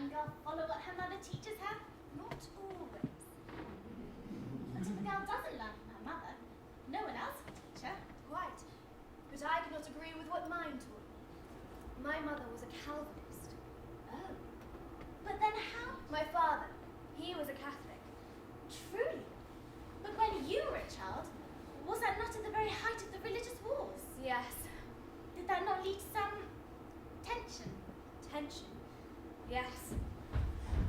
young girl follow what her mother teaches her? Not always. But if a girl doesn't learn from her mother, no one else will teach her. Quite. But I cannot agree with what mine taught me. My mother was a Calvinist. Oh. But then how? My father, he was a Catholic. Truly. But when you were a child, was that not at the very height of the religious wars? Yes. Did that not lead to some tension? Tension? Yes.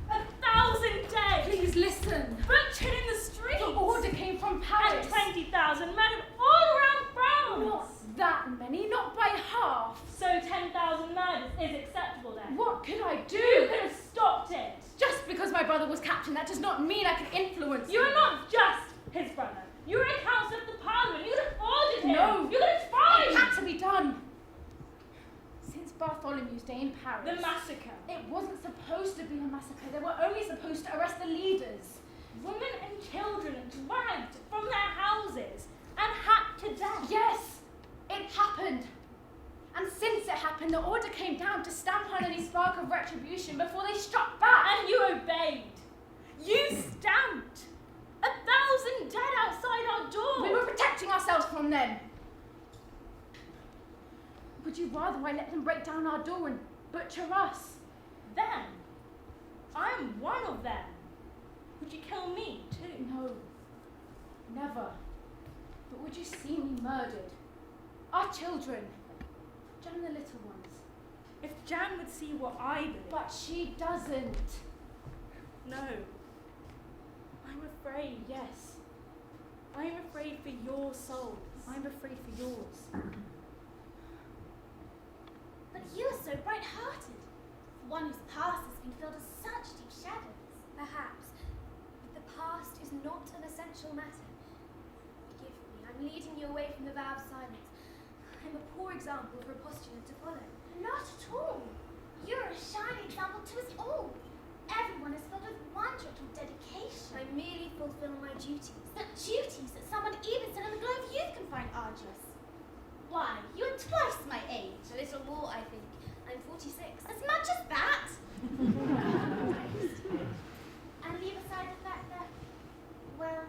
1,000 dead! Please listen. Butchered in the streets! The order came from Paris. And 20,000 murdered all around France! Not that many, not by half. So 10,000 murders is acceptable then? What could I do? You could have stopped it! Just because my brother was captain, that does not mean I can influence You him. are not just his brother. You were a councillor of the parliament. You could have ordered him. No. You could have tried. It had to be done. Since Bartholomew's Day in Paris. The massacre. It wasn't supposed to be a massacre. They were only supposed to arrest the leaders. Women and children dragged from their houses and hacked to death. Yes, it happened. And since it happened, the order came down to stamp on any spark of retribution before they struck back. And you obeyed. You stamped. 1,000 dead outside our door. We were protecting ourselves from them. Would you rather I let them break down our door and butcher us? Them? I am one of them. Would you kill me too? No, never. But would you see me murdered? Our children, Jeanne the little ones. If Jeanne would see what I believe. But she doesn't. No. I'm afraid. Yes. I'm afraid for your souls. I'm afraid for yours. But you are so bright-hearted. For one whose past has been filled with such deep shadows. Perhaps. But the past is not an essential matter. Forgive me, I'm leading you away from the vow of silence. I'm a poor example for a postulant to follow. Not at all. You're a shining example to us all. Everyone is filled with wonder and dedication. I merely fulfill my duties. But duties that someone even still in the glow of youth can find arduous. Why, you are twice my age. A little more, I think. I'm 46. As much as that? And leave aside the fact that, well,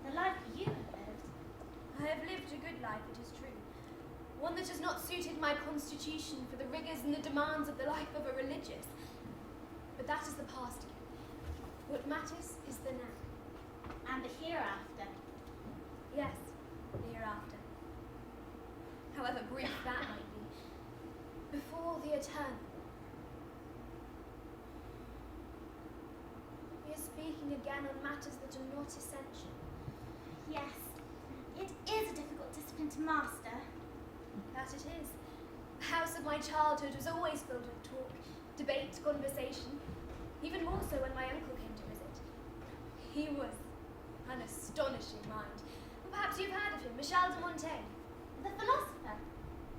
the life you have lived. I have lived a good life, it is true. One that has not suited my constitution for the rigours and the demands of the life of a religious. But that is the past again. What matters is the now. And the hereafter. Yes, the hereafter. However brief that might be. Before the eternal. We are speaking again on matters that are not essential. Yes, it is a difficult discipline to master. That it is. The house of my childhood was always filled with talk, debate, conversation. Even more so when my uncle came to visit. He was an astonishing mind. Perhaps you've heard of him, Michel de Montaigne. The philosopher.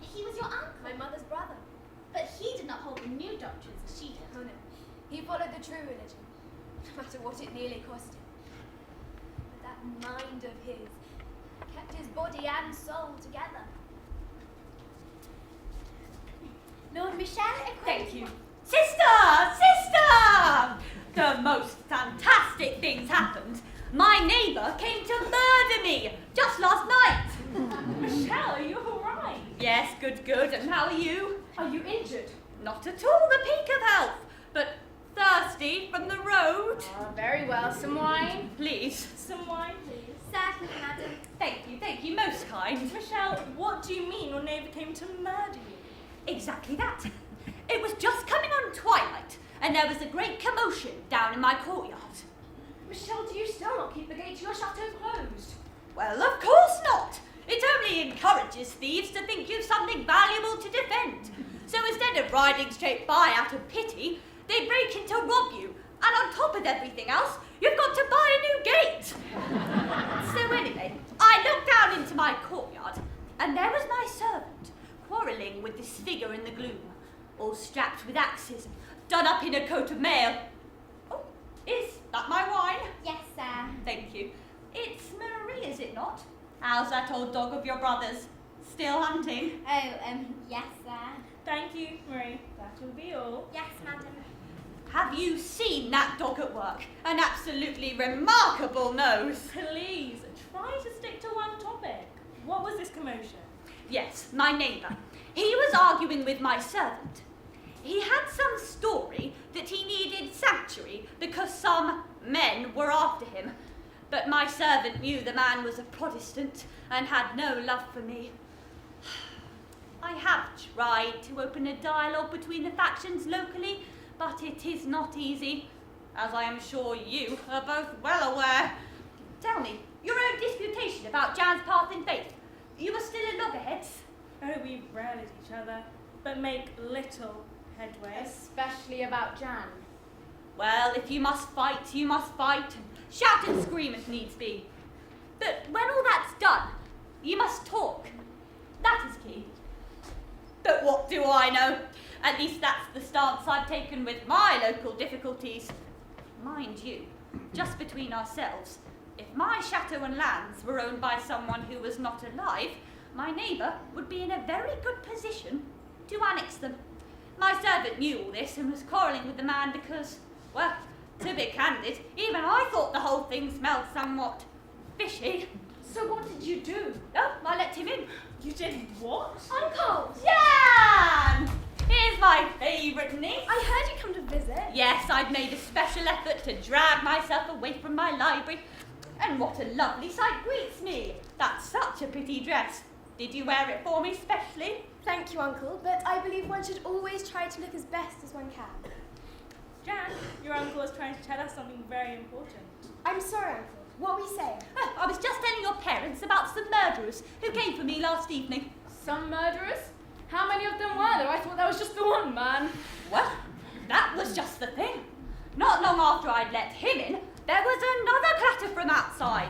He was your uncle. My mother's brother. But he did not hold the new doctrines as she did. Oh no, he followed the true religion, no matter what it nearly cost him. But that mind of his kept his body and soul together. Lord Michel, Thank you. Sister! Sister! The most fantastic things happened. My neighbour came to murder me just last night. Michelle, are you alright? Yes, good, good. And how are you? Are you injured? Not at all the peak of health, but thirsty from the road. Very well. Some wine? Please. Some wine, please. Certainly, madam. Thank you, most kind. Michelle, what do you mean your neighbour came to murder you? Exactly that. It was just coming on twilight, and there was a great commotion down in my courtyard. Michelle, do you still not keep the gate to your chateau closed? Well, of course not. It only encourages thieves to think you've something valuable to defend. So instead of riding straight by out of pity, they break in to rob you, and on top of everything else, you've got to buy a new gate. So anyway, I looked down into my courtyard, and there was my servant, quarrelling with this figure in the gloom, all strapped with axes, done up in a coat of mail. Oh, is that my wine? Yes, sir. Thank you. It's Marie, is it not? How's that old dog of your brother's? Still hunting? Oh, yes, sir. Thank you, Marie. That will be all. Yes, madam. Have you seen that dog at work? An absolutely remarkable nose. Please, try to stick to one topic. What was this commotion? Yes, my neighbour. He was arguing with my servant. He had some story that he needed sanctuary because some men were after him. But my servant knew the man was a Protestant and had no love for me. I have tried to open a dialogue between the factions locally, but it is not easy, as I am sure you are both well aware. Tell me, your own disputation about Jeanne's path in faith. You are still at loggerheads? Oh, we rail at each other, but make little headway. Especially about Jeanne. Well, if you must fight, you must fight, and shout and scream if needs be. But when all that's done, you must talk. That is key. But what do I know? At least that's the stance I've taken with my local difficulties. Mind you, just between ourselves, if my chateau and lands were owned by someone who was not alive, my neighbour would be in a very good position to annex them. My servant knew all this and was quarrelling with the man because, well, to be candid, even I thought the whole thing smelled somewhat fishy. So what did you do? Oh, I let him in. You did what? Uncle! Jeanne! Here's my favourite niece. I heard you come to visit. Yes, I'd made a special effort to drag myself away from my library. And what a lovely sight greets me. That's such a pretty dress. Did you wear it for me specially? Thank you, Uncle, but I believe one should always try to look as best as one can. Jan, your uncle is trying to tell us something very important. I'm sorry, Uncle. What were we saying? Oh, I was just telling your parents about some murderers who came for me last evening. Some murderers? How many of them were there? I thought that was just the one man. Well, that was just the thing. Not long after I'd let him in, there was another clatter from outside.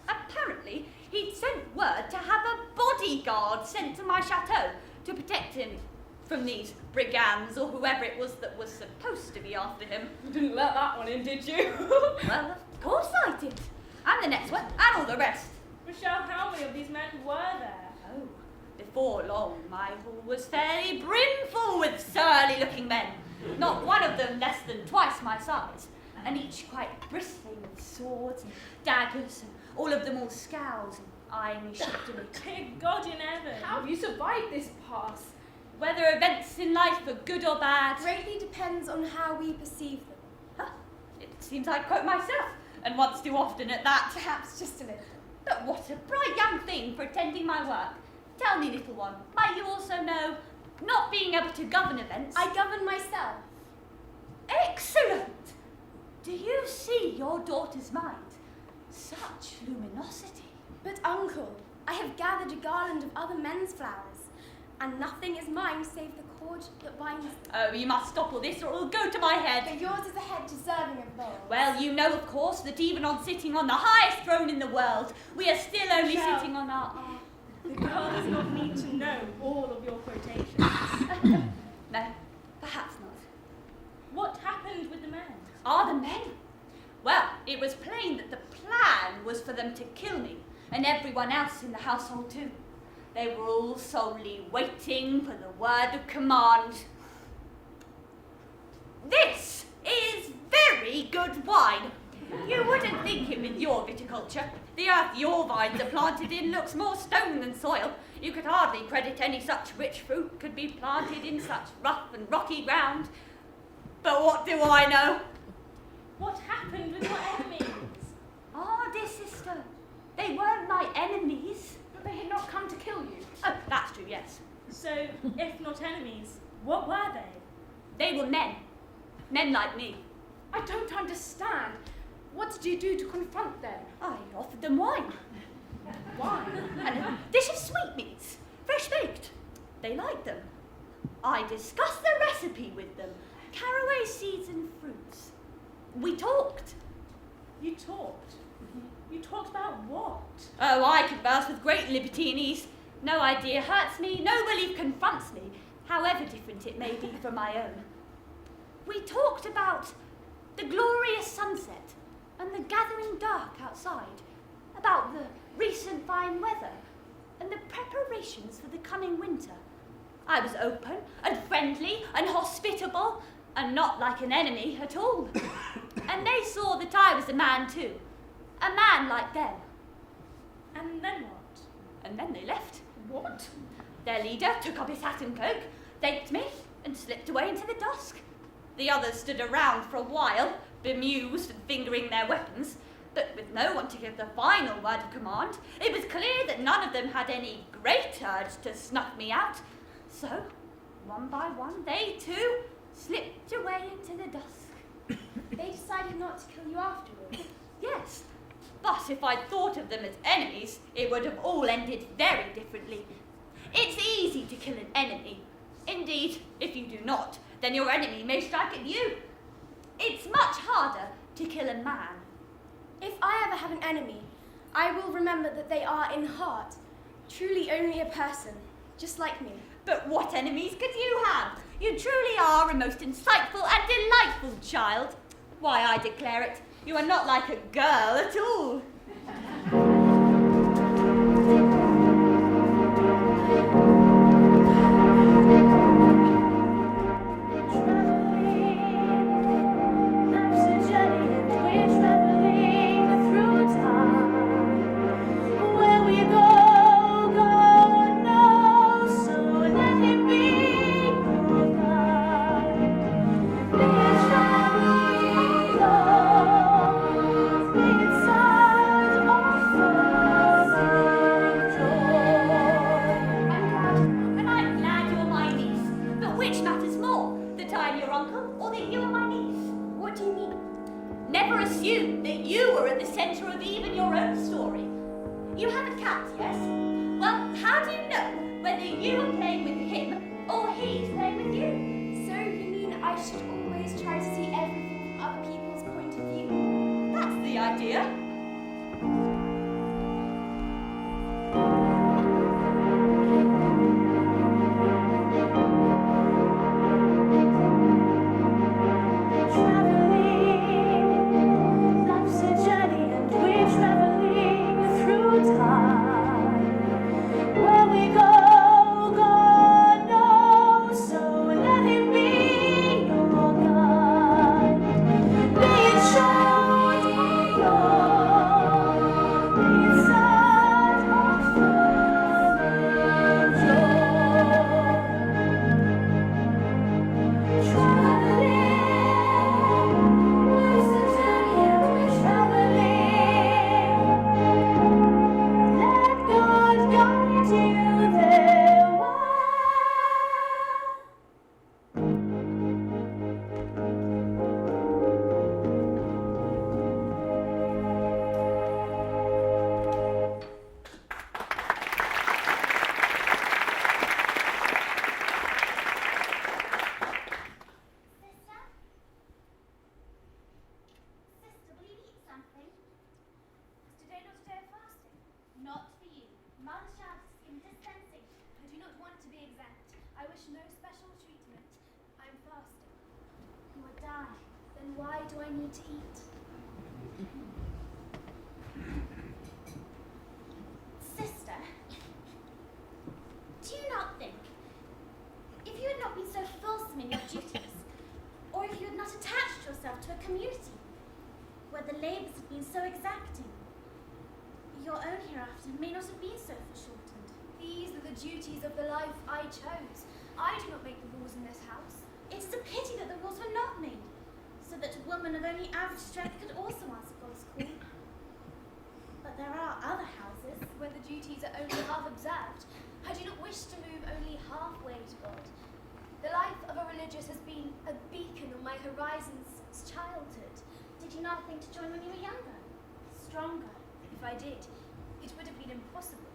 Apparently, he'd sent word to have a bodyguard sent to my chateau to protect him from these brigands or whoever it was that was supposed to be after him. You didn't let that one in, did you? Well, of course I did. And the next one, and all the rest. Michelle, how many of these men were there? Oh, before long, my hall was fairly brimful with surly-looking men. Not one of them less than twice my size, and each quite bristling with swords and daggers, and all of them all scowls and eyeing me shiftily. Dear God in heaven. How have you survived this pass? Whether events in life are good or bad, Greatly depends on how we perceive them. huh, it seems I quote myself, and once too often at that. Perhaps just a little. But what a bright young thing for attending my work. Tell me, little one, might you also know, not being able to govern events... I govern myself. Excellent! Do you see your daughter's mind? Such luminosity. But, Uncle, I have gathered a garland of other men's flowers, and nothing is mine save the cord that binds them. Oh, you must stop all this or it'll go to my head. But yours is a head deserving of laurel. Well, you know, of course, that even on sitting on the highest throne in the world, we are still only Michelle. sitting on our... The girl does not need to know all of your quotations. No, perhaps not. What happened with the men? Are the men? Well, it was plain that the plan was for them to kill me, and everyone else in the household too. They were all solely waiting for the word of command. This is very good wine. You wouldn't think it with your viticulture. The earth your vines are planted in looks more stone than soil. You could hardly credit any such rich fruit could be planted in such rough and rocky ground. But what do I know? What happened with your enemies? Ah, dear sister, they weren't my enemies. But they had not come to kill you. Oh, that's true, yes. So, if not enemies, what were they? They were men. Men like me. I don't understand. What did you do to confront them? I offered them wine. Why? And a dish of sweetmeats, fresh baked. They liked them. I discussed the recipe with them. Caraway seeds and fruits. We talked. You talked? You talked about what? Oh, I converse with great liberty and ease. No idea hurts me, no belief confronts me, however different it may be from my own. We talked about the glorious sunset and the gathering dark outside, about the recent fine weather and the preparations for the coming winter. I was open and friendly and hospitable, and not like an enemy at all. And they saw that I was a man too, a man like them. And then what? And then they left. What? Their leader took up his hat and cloak, thanked me, and slipped away into the dusk. The others stood around for a while, bemused and fingering their weapons, but with no one to give the final word of command, it was clear that none of them had any great urge to snuff me out. So, one by one, they too slipped away into the dusk. They decided not to kill you afterwards. Yes, but if I'd thought of them as enemies, it would have all ended very differently. It's easy to kill an enemy. Indeed, if you do not, then your enemy may strike at you. It's much harder to kill a man. If I ever have an enemy, I will remember that they are in heart truly only a person, just like me. But what enemies could you have? You truly are a most insightful and delightful child. Why, I declare it, you are not like a girl at all. Duties of the life I chose. I do not make the rules in this house. It is a pity that the rules were not made, so that a woman of only average strength could also answer God's call. But there are other houses where the duties are only half observed. I do not wish to move only halfway to God. The life of a religious has been a beacon on my horizons since childhood. Did you not think to join when you were younger? Stronger? If I did, it would have been impossible.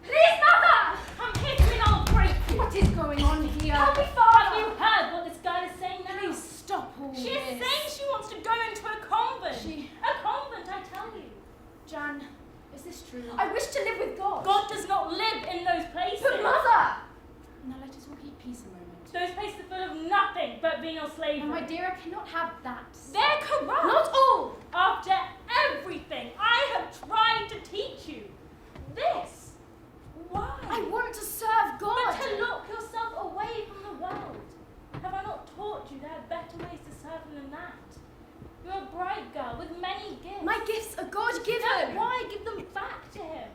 Please, Mother! I'm here to an old freak! What is going on here? Help me, Father! Have you heard what this girl is saying now? Please stop all She this. is saying she wants to go into a convent. A convent, I tell you. Jeanne, is this true? I wish to live with God. God does not live in those places. But Mother! Now let us all keep peace a moment. Those places are full of nothing but venal slavery. And my dear, I cannot have that. They're corrupt. Not all! After everything I have tried to teach you. This. Why? I want to serve God. But to lock yourself away from the world. Have I not taught you there are any gifts. My gifts are God-given. Then why give them back to him?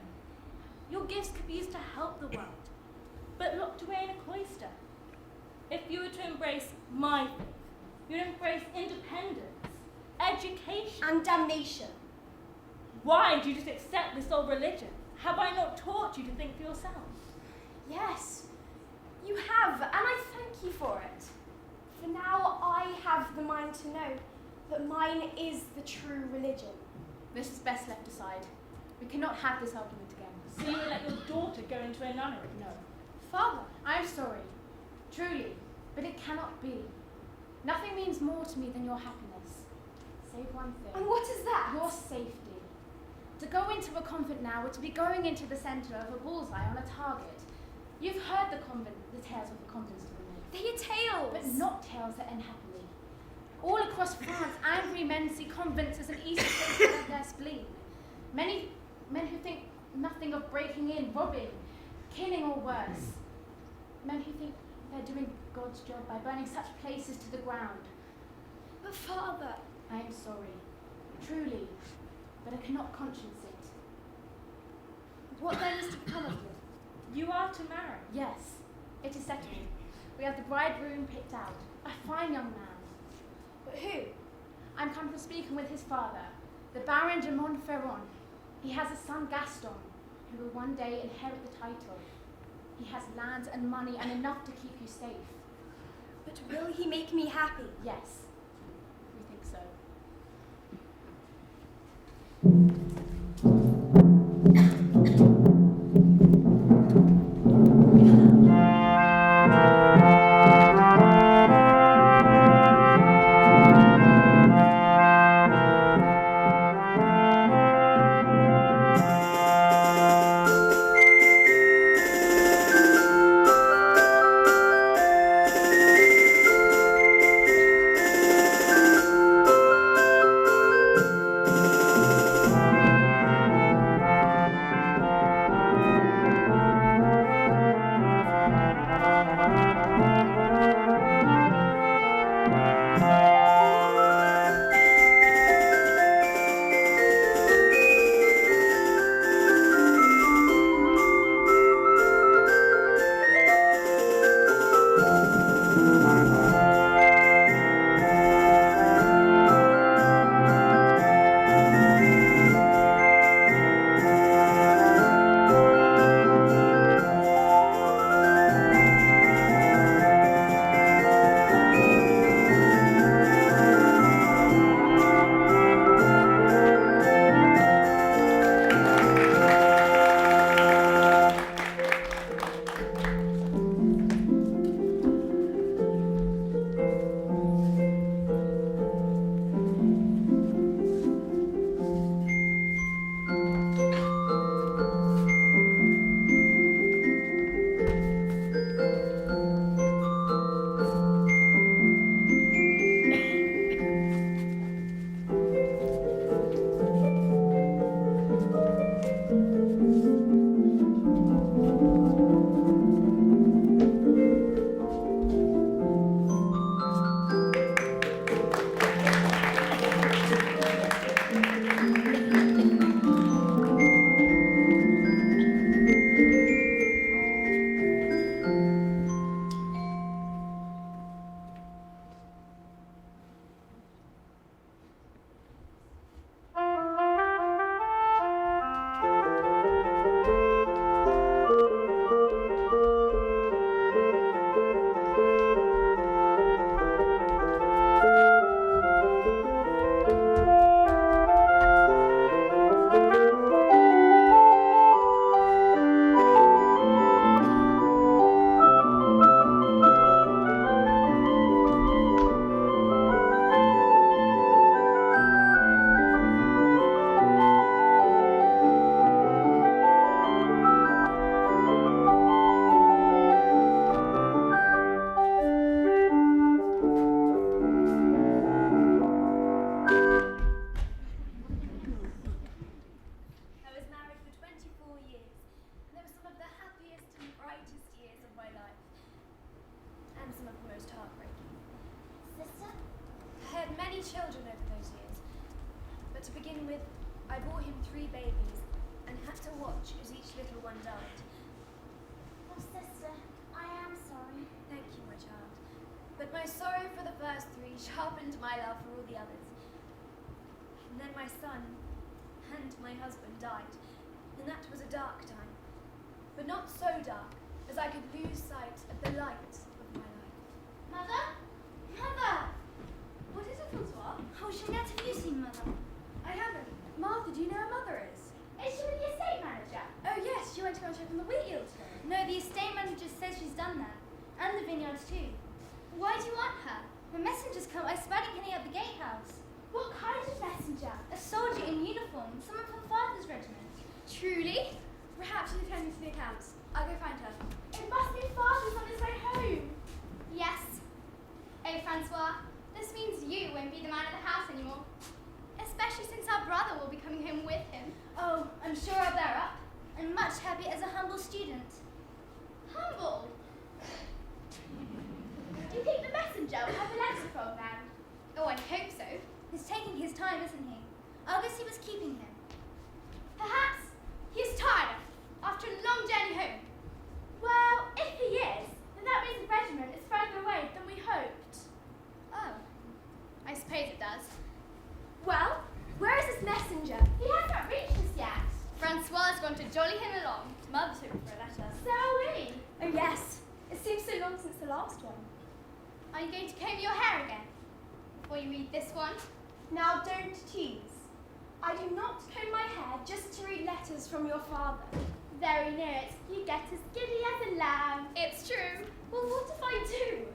Your gifts could be used to help the world, but locked away in a cloister. If you were to embrace my faith, you'd embrace independence, education. And damnation. Why do you just accept this old religion? Have I not taught you to think for yourself? Yes, you have, and I thank you for it. For now I have the mind to know that mine is the true religion. This is best left aside. We cannot have this argument again. So you would let your daughter go into a nunnery? No. Father, I'm sorry. Truly. But it cannot be. Nothing means more to me than your happiness. Save one thing. and what is that? Your safety. To go into a convent now would to be going into the centre of a bullseye on a target. You've heard the tales of the convents to the north. They are tales. But not tales that end happily. All across France, angry men see convents as an easy place to let their spleen. Many men who think nothing of breaking in, robbing, killing or worse. Men who think they're doing God's job by burning such places to the ground. But Father, I am sorry, truly, but I cannot conscience it. what then is to become of you? You are to marry. Yes, it is settled. We have the bridegroom picked out, a fine young man. But who? I'm come from speaking with his father, the Baron de Montferrand. He has a son, Gaston, who will one day inherit the title. He has lands and money and enough to keep you safe. But will he make me happy? Yes, we think so. but to begin with, I bore him 3 babies and had to watch as each little one died. Oh, sister, I am sorry. Thank you, my child. But my sorrow for the first 3 sharpened my love for all the others. And then my son and my husband died, and that was a dark time. But not so dark as I could lose sight of the light of my life. Mother? Mother! What is it, Francois? Oh, Jeanette, have you seen Mother? I haven't. Martha, do you know who Mother is? Is she with the estate manager? Oh yes, she went to go and check on the wheat yield today. No, the estate manager says she's done that. And the vineyards too. Why do you want her? The messenger's come. I spotted Kenny at the gatehouse. What kind of messenger? A soldier in uniform. Someone from Father's regiment. Truly? Perhaps she's attending to the accounts. I'll go find her. It must be Father's on his way home. Yes. Oh, Francois, this means you won't be the man of the house anymore. Especially since our brother will be coming home with him. Oh, I'm sure I'll bear up. I'm much happier as a humble student. Humble? Do you think the messenger will have a letter for old man? Oh, I hope so. He's taking his time, isn't he? I'll go see what's keeping him. Perhaps he's tired after a long journey home. Well, if he is, then that means the regiment is further away than we hoped. Oh, I suppose it does. Well, where is this messenger? He hasn't reached us yet. Francois is going to jolly him along. Mother's hoping for a letter. So are we. Oh yes. It seems so long since the last one. Are you going to comb your hair again? Before you read this one? Now don't tease. I do not comb my hair just to read letters from your father. Very near it. You get as giddy as a lamb. It's true. Well, what if I do?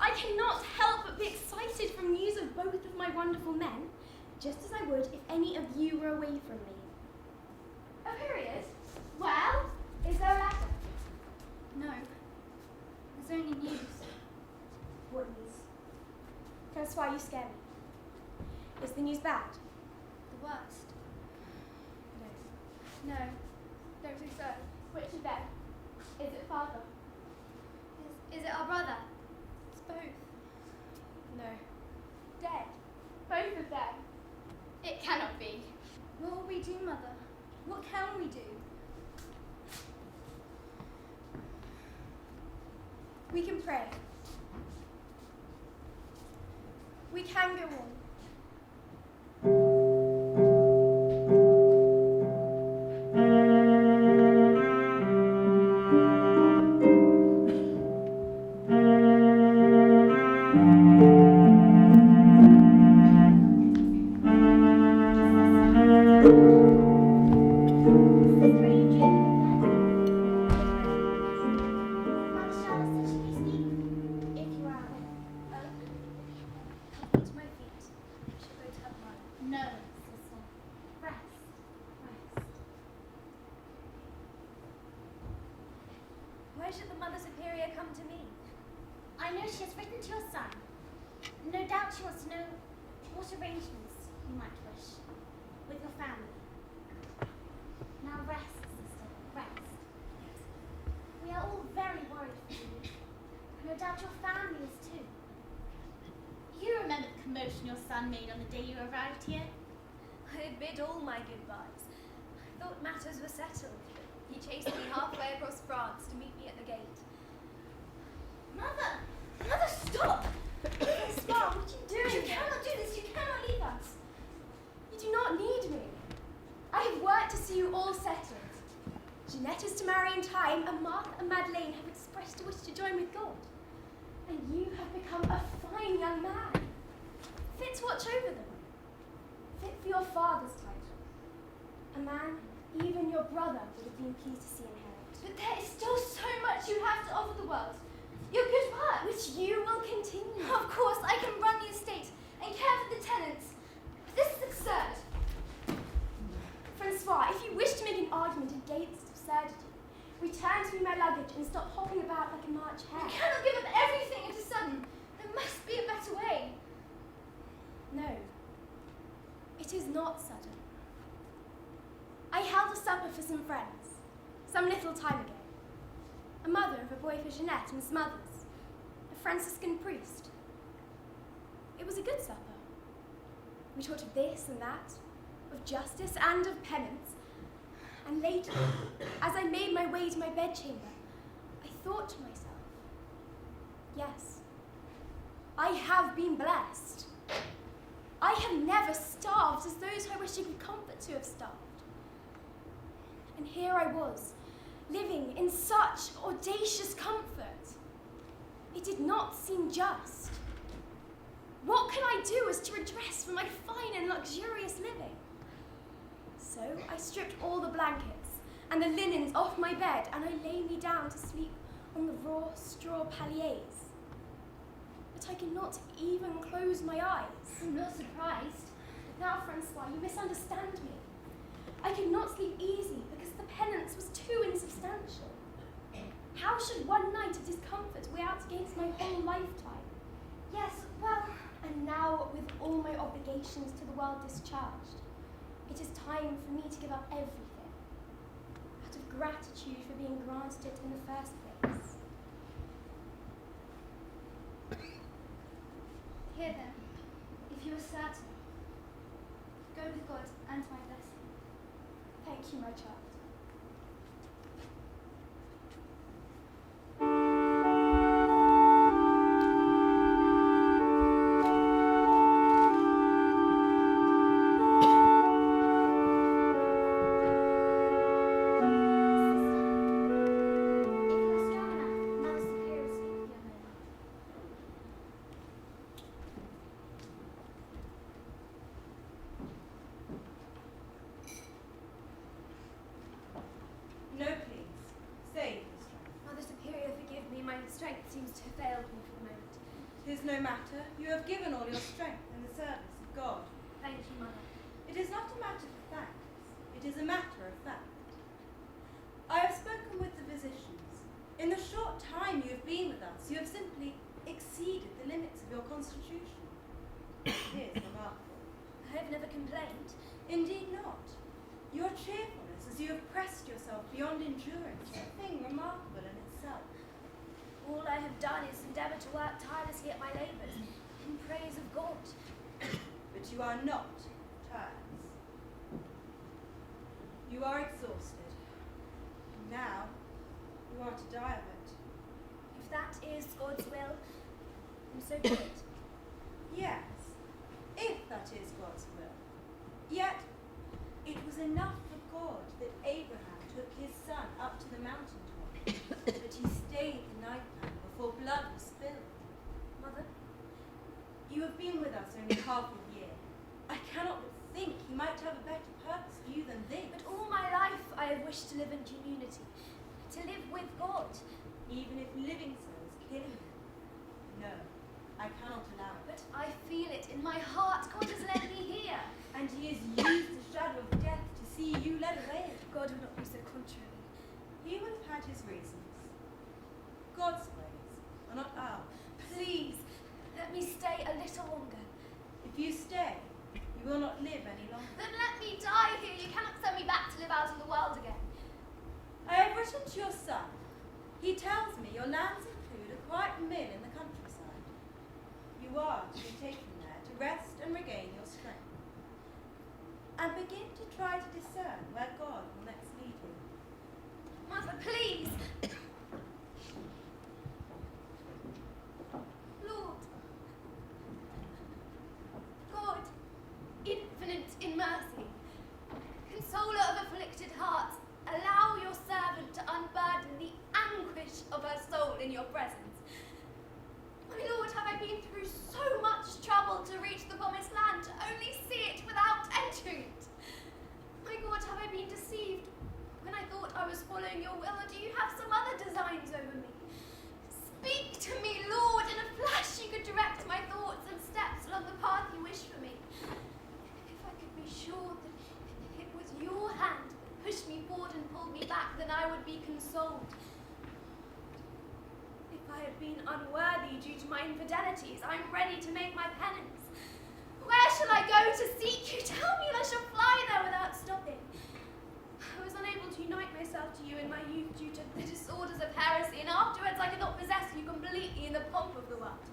I cannot help but be excited from news of both of my wonderful men, just as I would if any of you were away from me. A period? Well, is there a letter? No. There's only news. What news? Francois, you scare me. Is the news bad? The worst. No. No. Don't think so. Which of them? Is it father? Is it our brother? It's both. No. Dead. Both of them. It cannot be. What will we do, Mother? What can we do? We can pray. We can go on. Why should the Mother Superior come to me? I know she has written to your son. No doubt she wants to know what arrangements you might wish with your family. Now rest, sister, rest. We are all very worried for you. No doubt your family is too. You remember the commotion your son made on the day you arrived here? I had bid all my goodbyes. I thought matters were settled. He chased me halfway across France to meet me at the gate. Mother! Mother, stop! Scar, what are you doing? You cannot do this. You cannot leave us. You do not need me. I have worked to see you all settled. Jeanette is to marry in time, and Martha and Madeleine have expressed a wish to join with God. And you have become a fine young man. Fit to watch over them. Fit for your father's title. A man even your brother would have been pleased to see inherit. But there is still so much you have to offer the world. Your good work, which you will continue. Of course, I can run the estate and care for the tenants. But this is absurd. Francois, if you wish to make an argument against absurdity, return to me my luggage and stop hopping about like a March hare. You cannot give up everything at a sudden. There must be a better way. No, it is not sudden. I held a supper for some friends, some little time ago. A mother of a boy for Jeanette and some others, a Franciscan priest. It was a good supper. We talked of this and that, of justice and of penance. And later, as I made my way to my bedchamber, I thought to myself, yes, I have been blessed. I have never starved as those I wish to give comfort to have starved. And here I was, living in such audacious comfort. It did not seem just. What can I do as to redress for my fine and luxurious living? So I stripped all the blankets and the linens off my bed, and I lay me down to sleep on the raw straw palliers. But I could not even close my eyes. I'm not surprised. Now, Francois, you misunderstand me. I could not sleep easy because the penance was too insubstantial. How should one night of discomfort weigh out against my whole lifetime? Yes, well, and now with all my obligations to the world discharged, it is time for me to give up everything, out of gratitude for being granted it in the first place. Here then, if you are certain, go with God and my blessing. Thank you, my child. No, please. Say, Miss Strand. Mother Superior, forgive me. My strength seems to have failed me for the moment. 'Tis no matter. You have given all your strength in the service of God. Thank you, Mother. It is not a matter for thanks. It is a matter of fact. I have spoken with the physicians. In the short time you have been with us, you have simply exceeded the limits of your constitution. It is remarkable. I have never complained. Indeed not. Your cheerfulness as you have pressed yourself beyond endurance is a thing remarkable in itself. All I have done is endeavour to work tirelessly at my labours in praise of God. But you are not tired. You are exhausted. Now you are to die of it. If that is God's will, then so be it. Yes, if that is God's will. Yet it was enough for God that Abraham took his son up to the mountaintop, that he stayed the night there before blood was spilled. Mother, You have been with us only half a year. I cannot but think he might have a better purpose for you than this. but all my life I have wished to live in community, to live with God. Even if living so is killing you. No, I cannot allow it. But I feel it in my heart. God has led me here. And he has used the shadow of death to see you led away. God will not be so contrary. He would have had his reasons. God's ways are not ours. Please, let me stay a little longer. If you stay, you will not live any longer. Then let me die here. You cannot send me back to live out in the world again. I have written to your son. He tells me your lands include a quiet mill in the countryside. You are to be taken there to rest and regain your strength. And begin to try to discern where God will next lead you. Mother, please. Lord, God, infinite in mercy, consoler of afflicted hearts, allow your servant to unburden the anguish of her soul in your presence. My Lord, have I been through so much trouble to reach the promised land, to only see it without entering it? My God, have I been deceived when I thought I was following your will, or do you have some other designs over me? Speak to me, Lord. In a flash you could direct my thoughts and steps along the path you wish for me. If I could be sure that it was your hand that pushed me forward and pulled me back, then I would be consoled. If I have been unworthy due to my infidelities, I am ready to make my penance. Where shall I go to seek you? Tell me, and I shall fly there without stopping. I was unable to unite myself to you in my youth due to the disorders of heresy, and afterwards I could not possess you completely in the pomp of the world.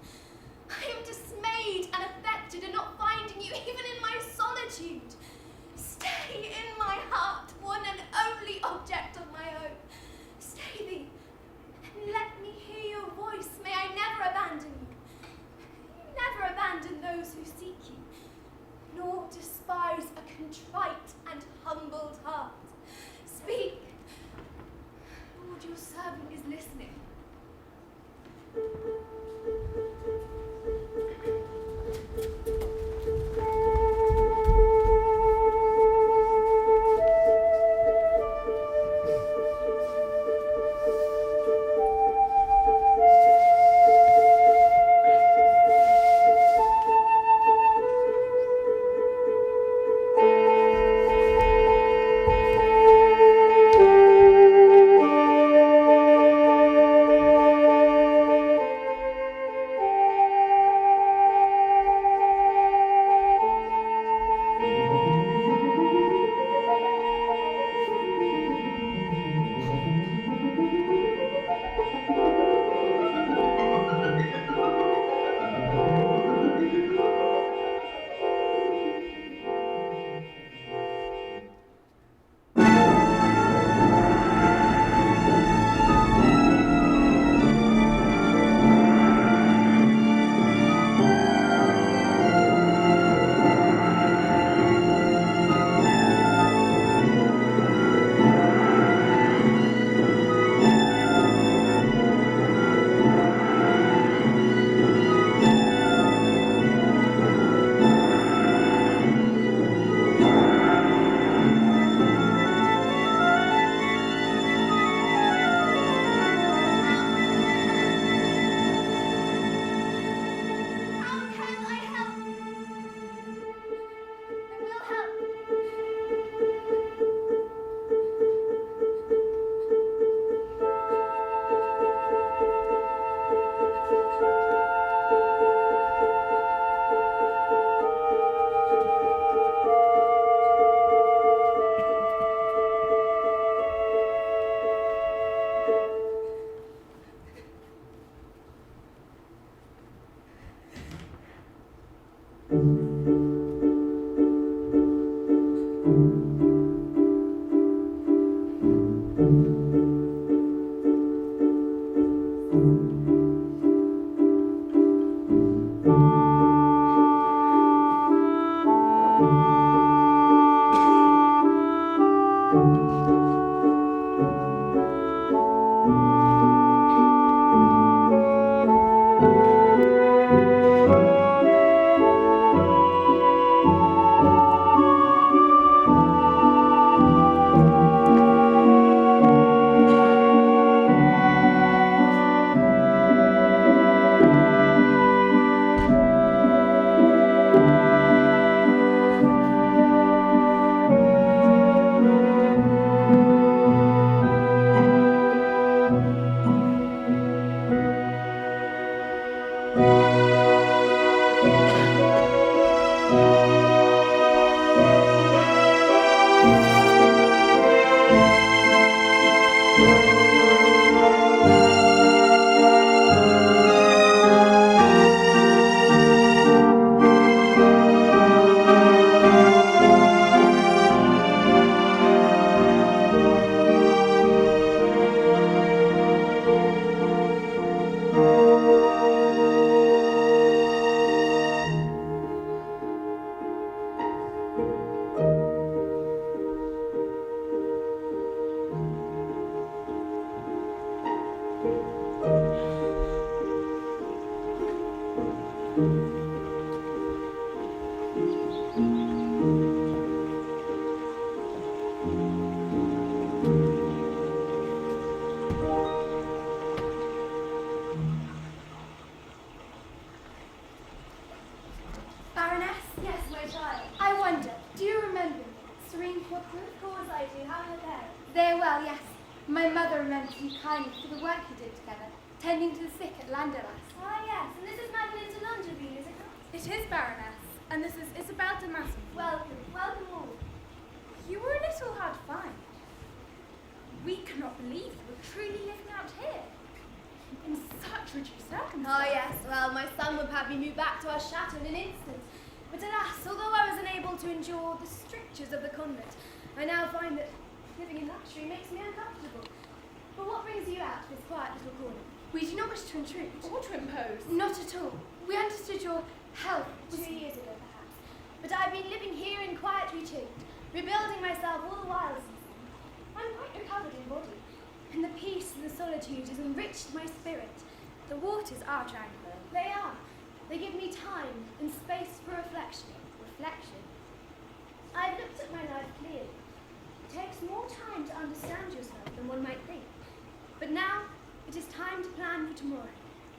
I am dismayed and affected at not finding you even in my solitude. contrite and humbled heart. Speak. Lord, your servant is listening. Well, yes. My mother remembers you kindly for the work you did together, tending to the sick at Landerlas. Ah, yes, and this is Madeleine de Longerville, is it not? It is, Baroness, and this is Isabel de Masson. Welcome, welcome all. You were a little hard to find. We cannot believe you were truly living out here, in such reduced circumstances. Oh, yes, well, my son would have me move back to our chateau in an instant. But alas, although I was unable to endure the strictures of the convent, I now find that living in luxury makes me uncomfortable. But what brings you out to this quiet little corner? We do not wish to intrude. Or to impose. Not at all. We understood your health was 2 years ago, perhaps. But I've been living here in quiet retreat. solitude has enriched my spirit. The waters are tranquil. They are. They give me time and space for reflection. Reflection? I've looked at my life clearly. It takes more time to understand yourself than one might think. But now, it is time to plan for tomorrow.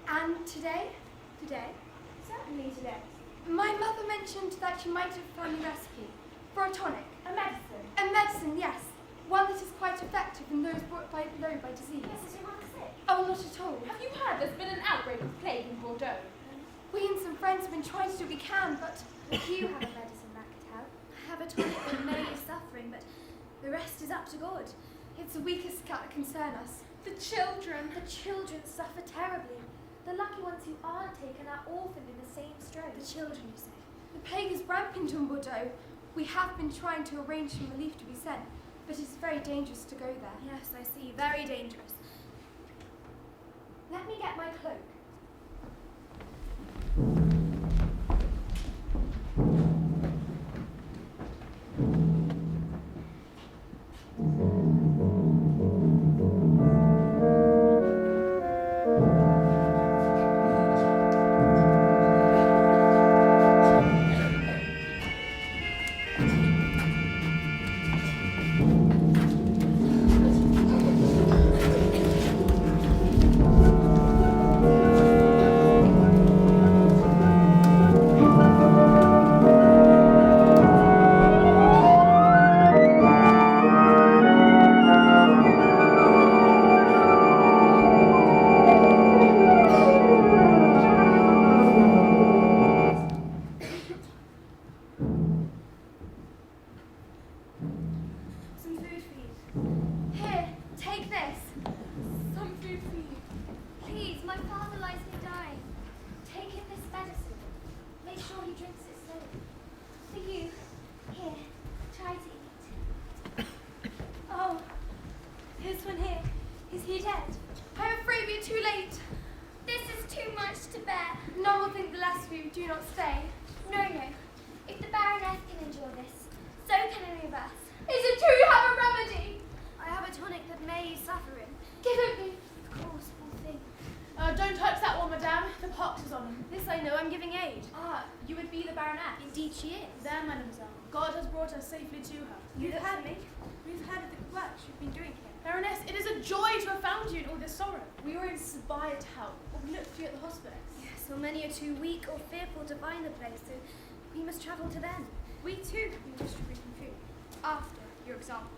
And today? Today? Certainly today. My mother mentioned that you might have found a recipe for a tonic. A medicine. A medicine, yes. One that is quite effective in those brought low by disease. Yes, is your mother sick? Oh, not at all. Have you heard there's been an outbreak of plague in Bordeaux? We and some friends have been trying to do what we can, but If you have a medicine that could help. I have a tonic that May is suffering, but the rest is up to God. it's the weakest that concern us. The children suffer terribly. The lucky ones who aren't taken are orphaned in the same stroke. The children, you say? The plague is rampant in Bordeaux. We have been trying to arrange some relief to be sent, but it's very dangerous to go there. Yes, I see. Very dangerous. Let me get my cloak. Safely to her. We've heard of the work you've been doing here. Baroness, it is a joy to have found you in all this sorrow. We were inspired to help, but we looked for you at the hospice. Yes, well, many are too weak or fearful to find the place, so we must travel to them. We too have been distributing food after your example.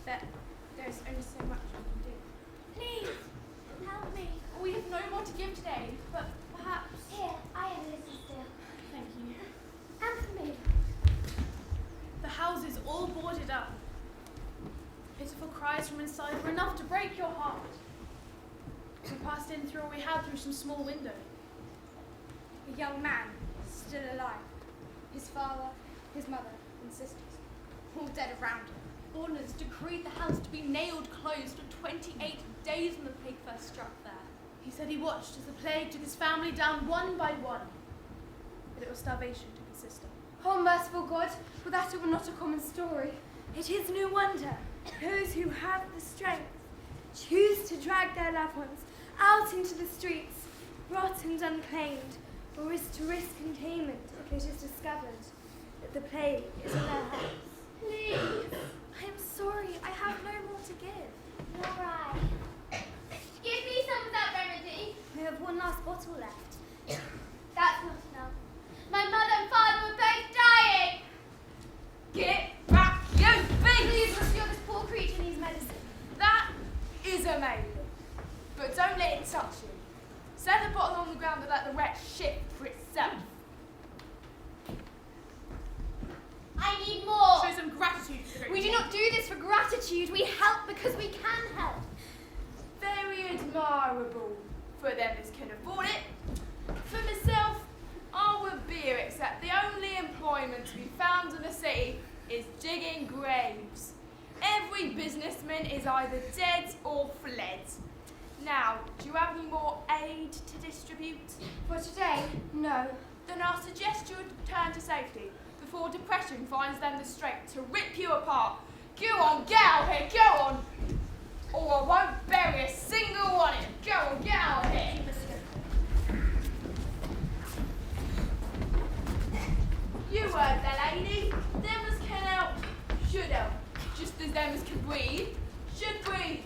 But there's only so much we can do. Please, help me. We have no more to give today, but perhaps... Here, I have a little still. Thank you. And for me. The houses all boarded up. Pitiful cries from inside were enough to break your heart. We passed in through all we had through some small window. A young man, still alive. His father, his mother, and sisters, all dead around him. Ordnance decreed the house to be nailed closed for 28 days when the plague first struck there. He said he watched as the plague took his family down one by one. But it was starvation took his sister. Oh, merciful God, for that it were not a common story. It is no wonder those who have the strength choose to drag their loved ones out into the streets, rotten and unclaimed, or is to risk containment if it is discovered that the plague is in their house. Please. I am sorry, I have no more to give. Nor I. Give me some of that remedy. I have one last bottle left. That's not enough. My mother and father were both dying. Get back, you beast! Please restore this poor creature needs medicine. That is amazing. But don't let it touch you. Set the bottle on the ground and let the wretch shift for itself. I need more. Show some gratitude to the We do not do this for gratitude. We help because we can help. Very admirable for them as can afford it. For myself, I would beer except the only employment to be found in the city is digging graves. Every businessman is either dead or fled. Now, do you have any more aid to distribute? For today, no. Then I'll suggest you return to safety before depression finds them the strength to rip you apart. Go on, get out here, go on! or I won't bury a single one of you. Go on, get out of here. You heard that, lady. Them as can help should help, just as them as can breathe should breathe.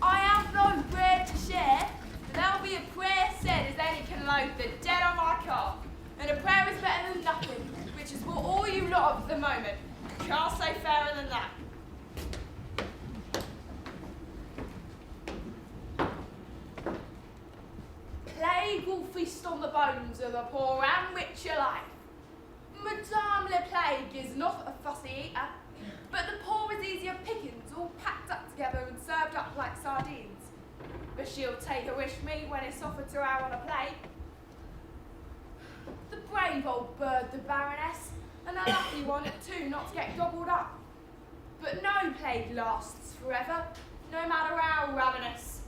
I have no bread to share, but there'll be a prayer said as any can load the dead on my cart. And a prayer is better than nothing, which is what all you lot of at the moment. Can't say fairer than that. Plague will feast on the bones of the poor and rich alike. Madame Le Plague is not a fussy eater, but the poor is easier pickings, all packed up together and served up like sardines. But she'll take a wish meat when it's offered to her on a plate. The brave old bird, the Baroness, and a lucky one at too, not to get gobbled up. But no plague lasts forever, no matter how ravenous.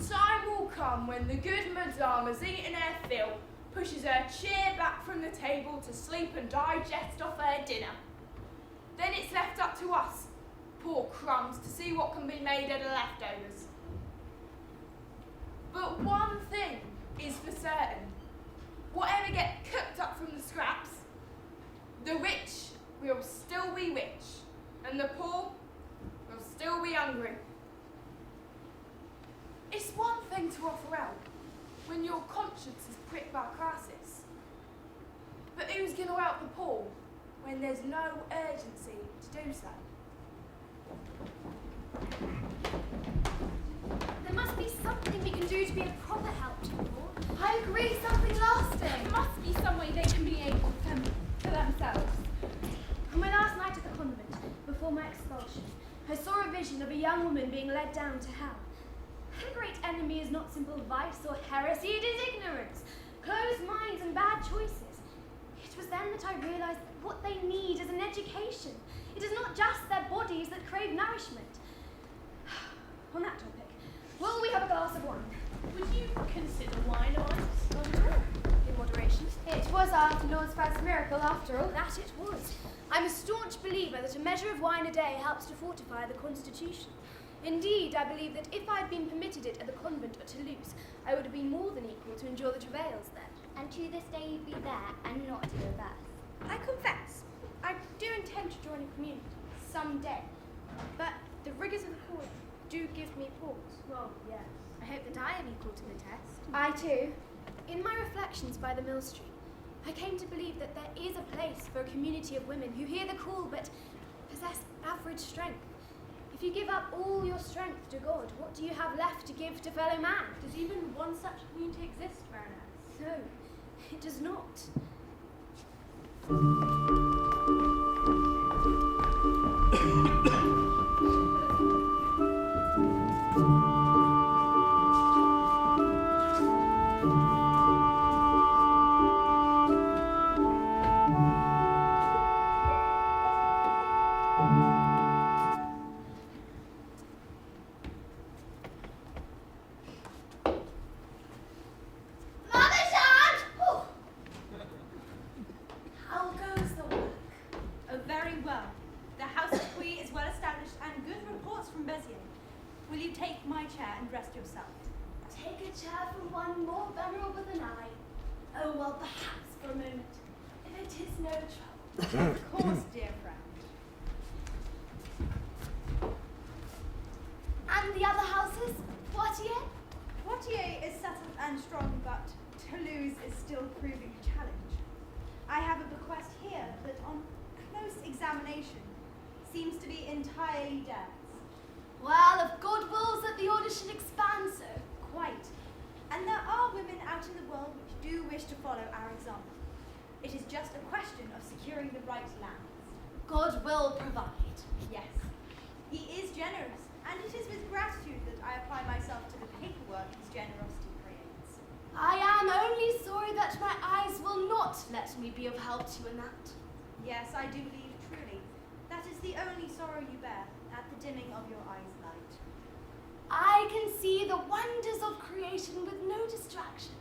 Time will come when the good Madame has eaten her fill, pushes her chair back from the table to sleep and digest off her dinner. Then it's left up to us, poor crumbs, to see what can be made of the leftovers. But one thing is for certain. Whatever gets cooked up from the scraps, the rich will still be rich, and the poor will still be hungry. It's one thing to offer help when your conscience is pricked by crisis. But who's going to help the poor when there's no urgency to do so? There must be something we can do to be a proper help to the poor. I agree, something lasting. There must be some way they can be able to fend for themselves. On my last night at the convent, before my expulsion, I saw a vision of a young woman being led down to hell. Her great enemy is not simple vice or heresy, it is ignorance, closed minds and bad choices. It was then that I realized that what they need is an education. It is not just their bodies that crave nourishment. On that topic, will we have a glass of wine? Would you consider wine a vice? Not at all. In moderation. It was our Lord's first miracle, after all. That it was. I'm a staunch believer that a measure of wine a day helps to fortify the constitution. Indeed, I believe that if I had been permitted it at the convent at Toulouse, I would have been more than equal to endure the travails there. And to this day you'd be there and not do a birth. I confess, I do intend to join a community someday, but the rigours of the calling do give me pause. Well, yes. I hope that I am equal to the test. I too. In my reflections by the mill stream, I came to believe that there is a place for a community of women who hear the call but possess average strength. If you give up all your strength to God, what do you have left to give to fellow man? Does even one such community exist, Baroness? No, it does not. Will you take my chair and rest yourself? Take a chair from one more venerable than I. Oh, well, perhaps for a moment, if it is no trouble. Of course, dear friend. And the other houses? Poitiers? Poitiers is settled and strong, but Toulouse is still proving a challenge. I have a bequest here that on close examination seems to be entirely dead. Well, if God wills that the order should expand so. Quite. And there are women out in the world which do wish to follow our example. It is just a question of securing the right lands. God will provide. Yes. He is generous, and it is with gratitude that I apply myself to the paperwork his generosity creates. I am only sorry that my eyes will not let me be of help to you in that. Yes, I do believe truly. That is the only sorrow you bear, at the dimming of your eyes' light. I can see the wonders of creation with no distraction.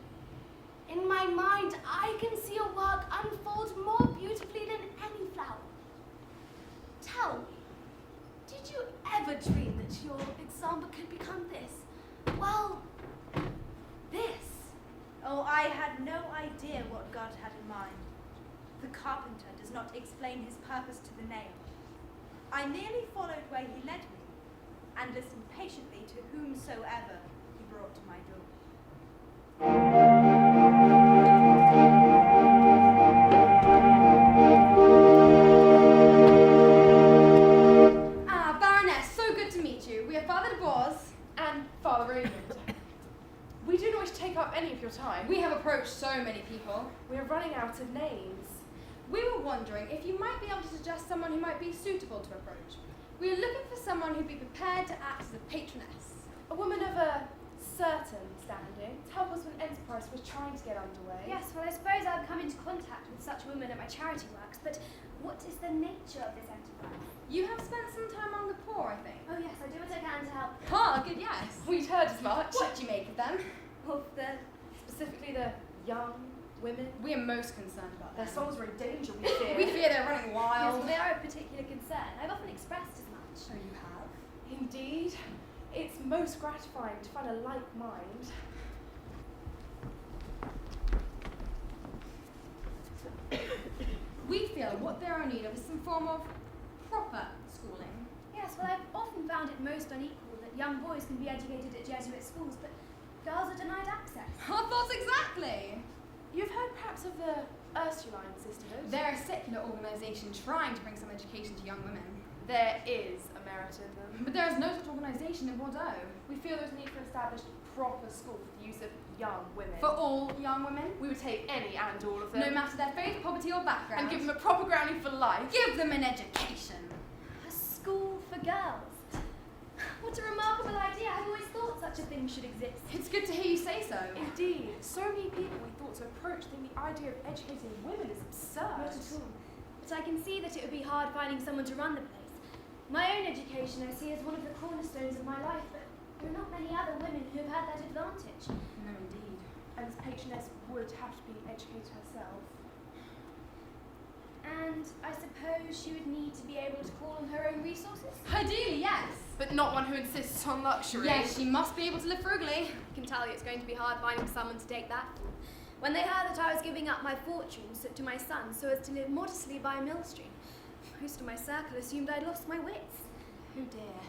In my mind, I can see a work unfold more beautifully than any flower. Tell me, did you ever carpenter does not explain his purpose to the nail. I nearly followed where he led me, and listened patiently to whomsoever he brought to my door. Ah, Baroness, so good to meet you. We are Father de Bois And Father Raymond. We do not wish to take up any of your time. We have approached so many people. We are running out of names. We were wondering if you might be able to suggest someone who might be suitable to approach. We are looking for someone who'd be prepared to act as a patroness. A woman of a certain standing to help us when enterprise was trying to get underway. Yes, well, I suppose I've come into contact with such a woman at my charity works, but what is the nature of this enterprise? You have spent some time among the poor, I think. Oh, yes, I do what I can to help. Ah, good, yes. We'd heard as much. What do you make of them? Of specifically the young women. We are most concerned about Their them. souls are in danger, we fear. We fear they're running Yes, wild. well, they are of particular concern. I've often expressed as much. So you have? Indeed. It's most gratifying to find a like mind. We feel what they're in need of is some form of proper schooling. Yes, well, I've often found it most unequal that young boys can be educated at Jesuit schools, but girls are denied access. Our thoughts exactly. You've heard perhaps of the Ursuline Sisterhood? They're a secular organisation trying to bring some education to young women. There is a merit in them. But there is no such organisation in Bordeaux. We feel there's a need for an established proper school for the use of young women. For all young women, We would take any and all of them. no matter their faith, poverty or background. and give them a proper grounding for life. Give them an education. A school for girls. What a remarkable idea. I've always thought such a thing should exist. It's good to hear you say so. Indeed, so many people we thought to approach think the idea of educating women is absurd. Not at all. But I can see that it would be hard finding someone to run the place. My own education I see as one of the cornerstones of my life, but there are not many other women who have had that advantage. No, indeed. And this patroness would have to be educated herself. And I suppose she would need to be able to call on her own resources? Ideally, yes. But not one who insists on luxury. Yes, she must be able to live frugally. I can tell you it's going to be hard finding someone to take that for. When they heard that I was giving up my fortunes to my son so as to live modestly by a mill stream, most of my circle assumed I'd lost my wits. Oh dear.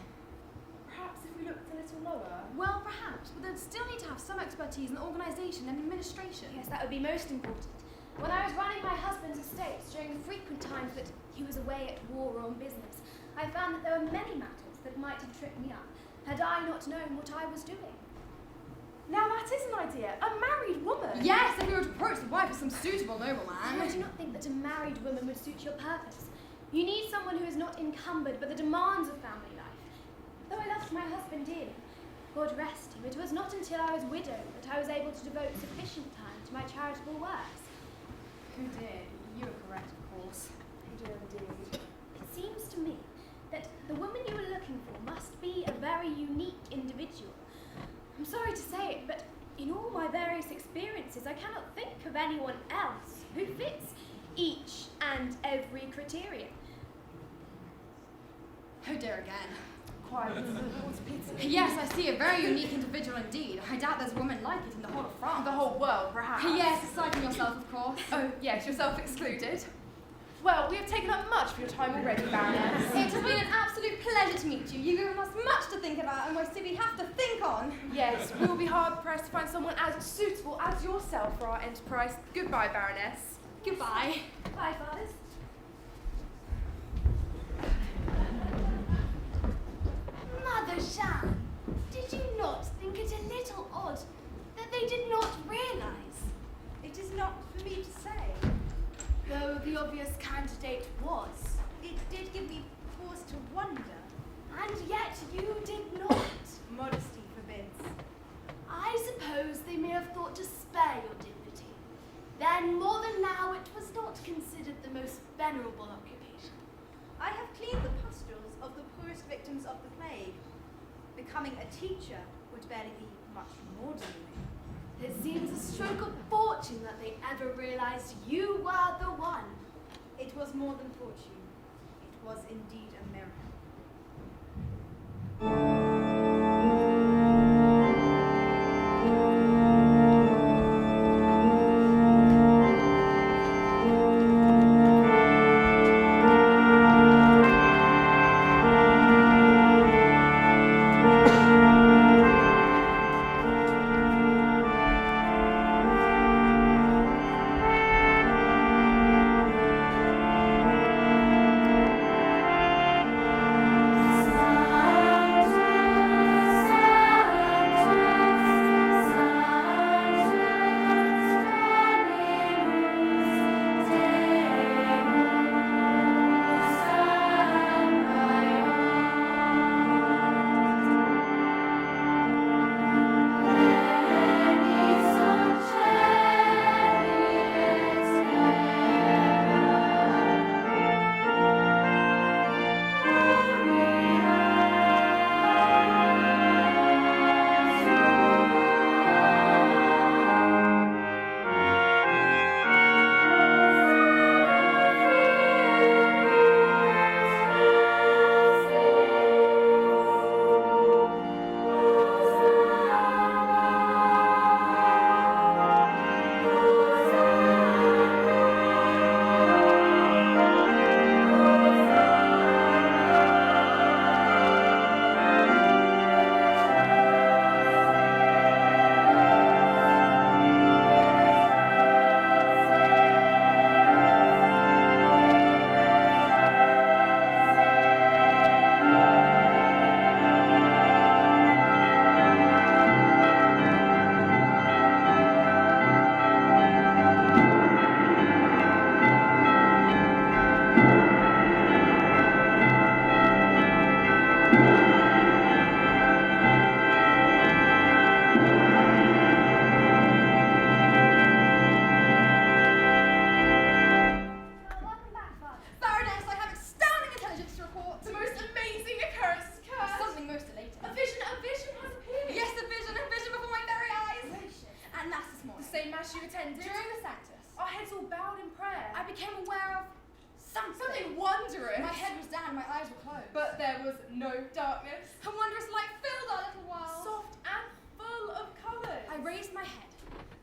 Perhaps if we looked a little lower. Well, perhaps, but they'd still need to have some expertise in organisation and administration. Yes, that would be most important. When I was running my husband's estates during the frequent times that he was away at war or on business, I found that there were many matters that might have tripped me up had I not known what I was doing. Now that is an idea. A married woman. Yes, if we were to approach the wife of some suitable I nobleman. do not think that a married woman would suit your purpose. You need someone who is not encumbered by the demands of family life. Though I loved my husband dearly, God rest him, it was not until I was widowed that I was able to devote sufficient time to my charitable works. Oh dear, you are correct, of course. You do indeed. It seems to me that the woman you are looking for must be a very unique individual. I'm sorry to say it, but in all my various experiences, I cannot think of anyone else who fits each and every criterion. Oh dear again. Quite. What's pity? Yes, I see a very unique individual indeed. I doubt there's a woman like it in the whole of France. The whole world, perhaps. Yes, aside from yourself, of course. Oh, yes, yourself excluded. Well, we have taken up much of your time already, Baroness. It has been an absolute pleasure to meet you. You've given us much to think about and we we have to think on. Yes, we will be hard pressed to find someone as suitable as yourself for our enterprise. Goodbye, Baroness. Goodbye. Bye, fathers. Mother Jeanne, did you not think it a little odd that they did not realise? It is not for me to say. Though the obvious candidate was. It did give me cause to wonder. And yet you did not. Modesty forbids. I suppose they may have thought to spare your dignity. Then, more than now, it was not considered the most venerable occupation. I have cleaned the pustules of the poorest victims of the plague. Becoming a teacher would barely be much more ordinary. It seems a stroke of fortune that they ever realized you were the one. It was more than fortune. It was indeed a miracle. Something wondrous. My head was down, my eyes were closed. But there was no darkness. A wondrous light filled our little world. Soft and full of colours. I raised my head.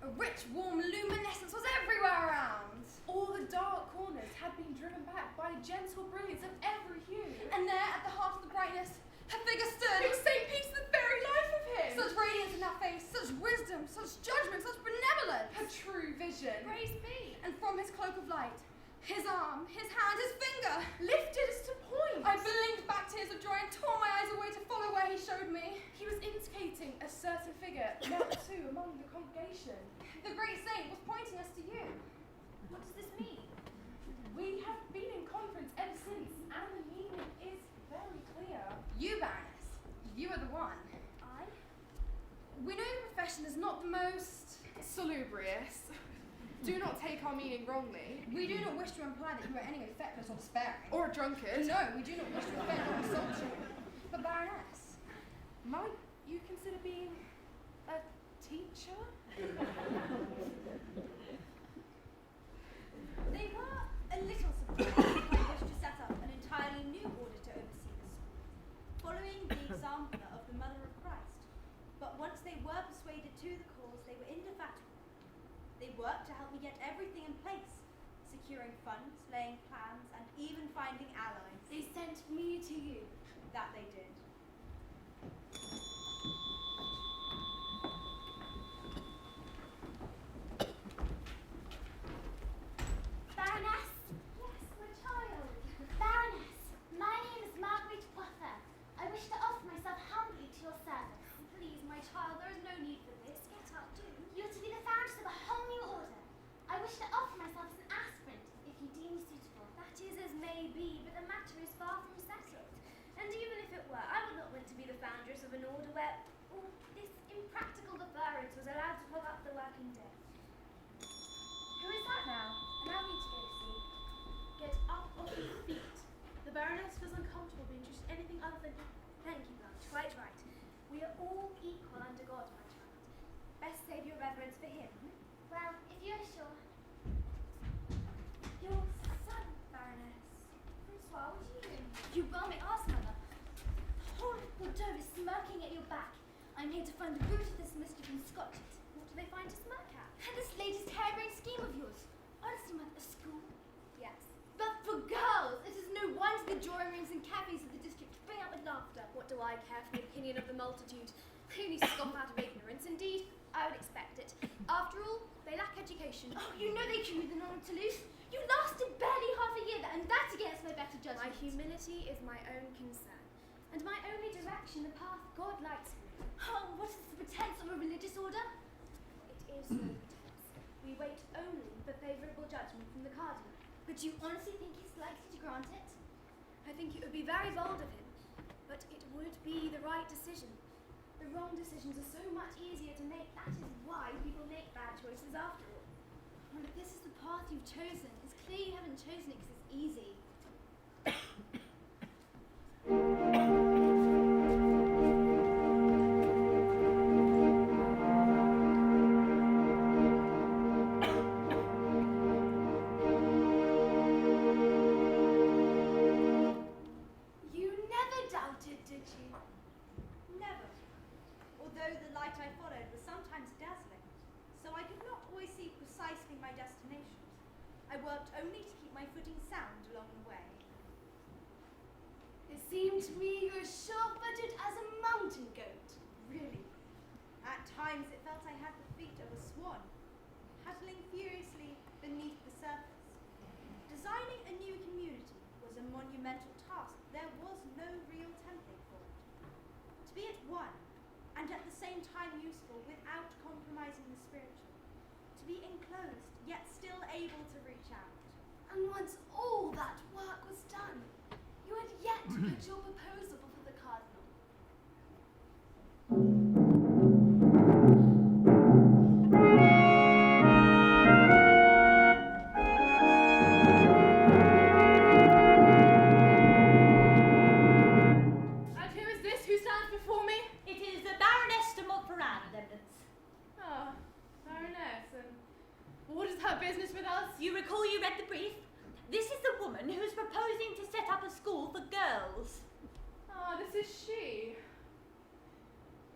A rich, warm luminescence was everywhere around. All the dark corners had been driven back by gentle brilliance of every hue. And there, at the heart of the brightness, her figure stood. It was St. Peter, the very life of him. Such radiance in her face, such wisdom, such judgment, such benevolence. Her true vision. Praise be. And from his cloak of light, his arm, his hand, his finger, lifted as to point. I blinked back tears of joy and tore my eyes away to follow where he showed me. He was indicating a certain figure, knelt too among the congregation. The great saint was pointing us to you. What does this mean? We have been in conference ever since, and the meaning is very clear. You, Baroness, you are the one. I? We know your profession is not the most salubrious. Do not take our meaning wrongly. We do not wish to imply that you are any way feckless or despairing. Or a drunkard. No, we do not wish to offend or insult you. But Baroness, might you consider being a teacher? They were a little surprised that I wished to set up an entirely new order to oversee the school, following the example of the Mother of Christ. But once they were persuaded to the cause, they were indefatigable. They worked to help me get everything in place, securing funds, laying plans, and even finding allies. They sent me to you. That they did. Baroness? Yes, my child. Baroness, my name is Margaret Wather. I wish to offer myself humbly to your service. Please, my child, there is no need for this. Get up, do. You are to be the foundress of a whole new order. I wish to offer myself as an aspirant, if you deem me suitable. That is as may be, but the matter is far from settled. And even if it were, I would not want to be the foundress of an order where this impractical deference was allowed to pop up the working day. Who is that now? Allow me to go see. Get up off your feet. The Baroness feels uncomfortable being treated anything other than... Thank you, Blanche. Quite right. We are all equal under God, my child. Best save your reverence for him. Well, if you are sure. Your son, Baroness. Francois, what are you doing? You well may ask, Mother. Horrible Dove is smirking at your back. I'm here to find the root of this mischief and scotch it. What do they find to smirk at? And this latest harebrained scheme of yours. Honestly, Mother, a school? Yes. But for girls, it is no wonder the drawing rooms and cafes of the district spring out with laughter. What do I care for the opinion of the multitude? They only scoff out of ignorance. Indeed, I would expect it. After all, they lack education. Oh, you know they can read the normal Toulouse. You lasted barely half a year there, and that's against my better judgment. My humility is my own concern, and my only direction the path God lights me. Oh, what is the pretense of a religious order? It is no pretense. We wait only for favourable judgment from the cardinal. But you honestly think he's likely to grant it? I think it would be very bold of him, but it would be the right decision. The wrong decisions are so much easier to make. That is why people make bad choices after all. Well, if this is the path you've chosen, it's clear you haven't chosen it because it's easy. You never doubted, did you? Never. Although the light I followed was sometimes dazzling, so I could not always see precisely my destination. I worked only to keep my footing sound along the way. It seemed to me you were sure-footed as a mountain goat. Really. At times it felt I had the feet of a swan, paddling furiously beneath the surface. Designing a new community was a monumental task. There was no real template for it. To be at one, and at the same time useful without compromising the spiritual. To be enclosed, yet still able to reach out. And once all that work was done, you had yet to put your proposal before the cardinal. who's proposing to set up a school for girls. Ah, this is she.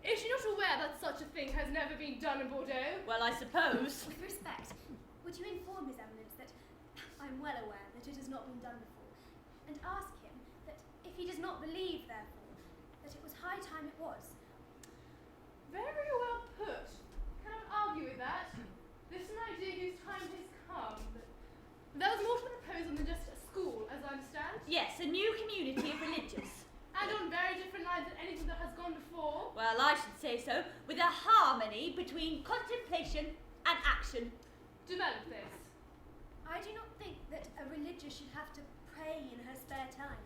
Is she not aware that such a thing has never been done in Bordeaux? Well, I suppose. With respect, would you inform His Eminence that I'm well aware that it has not been done before, and ask him that if he does not believe, therefore, that it was high time it was. Very well put. Cannot argue with that. This is an idea whose time has come. But there was more to the proposal than just a school, as I understand. Yes, a new community of religious. And on very different lines than anything that has gone before. Well, I should say so, with a harmony between contemplation and action. Develop this. I do not think that a religious should have to pray in her spare time,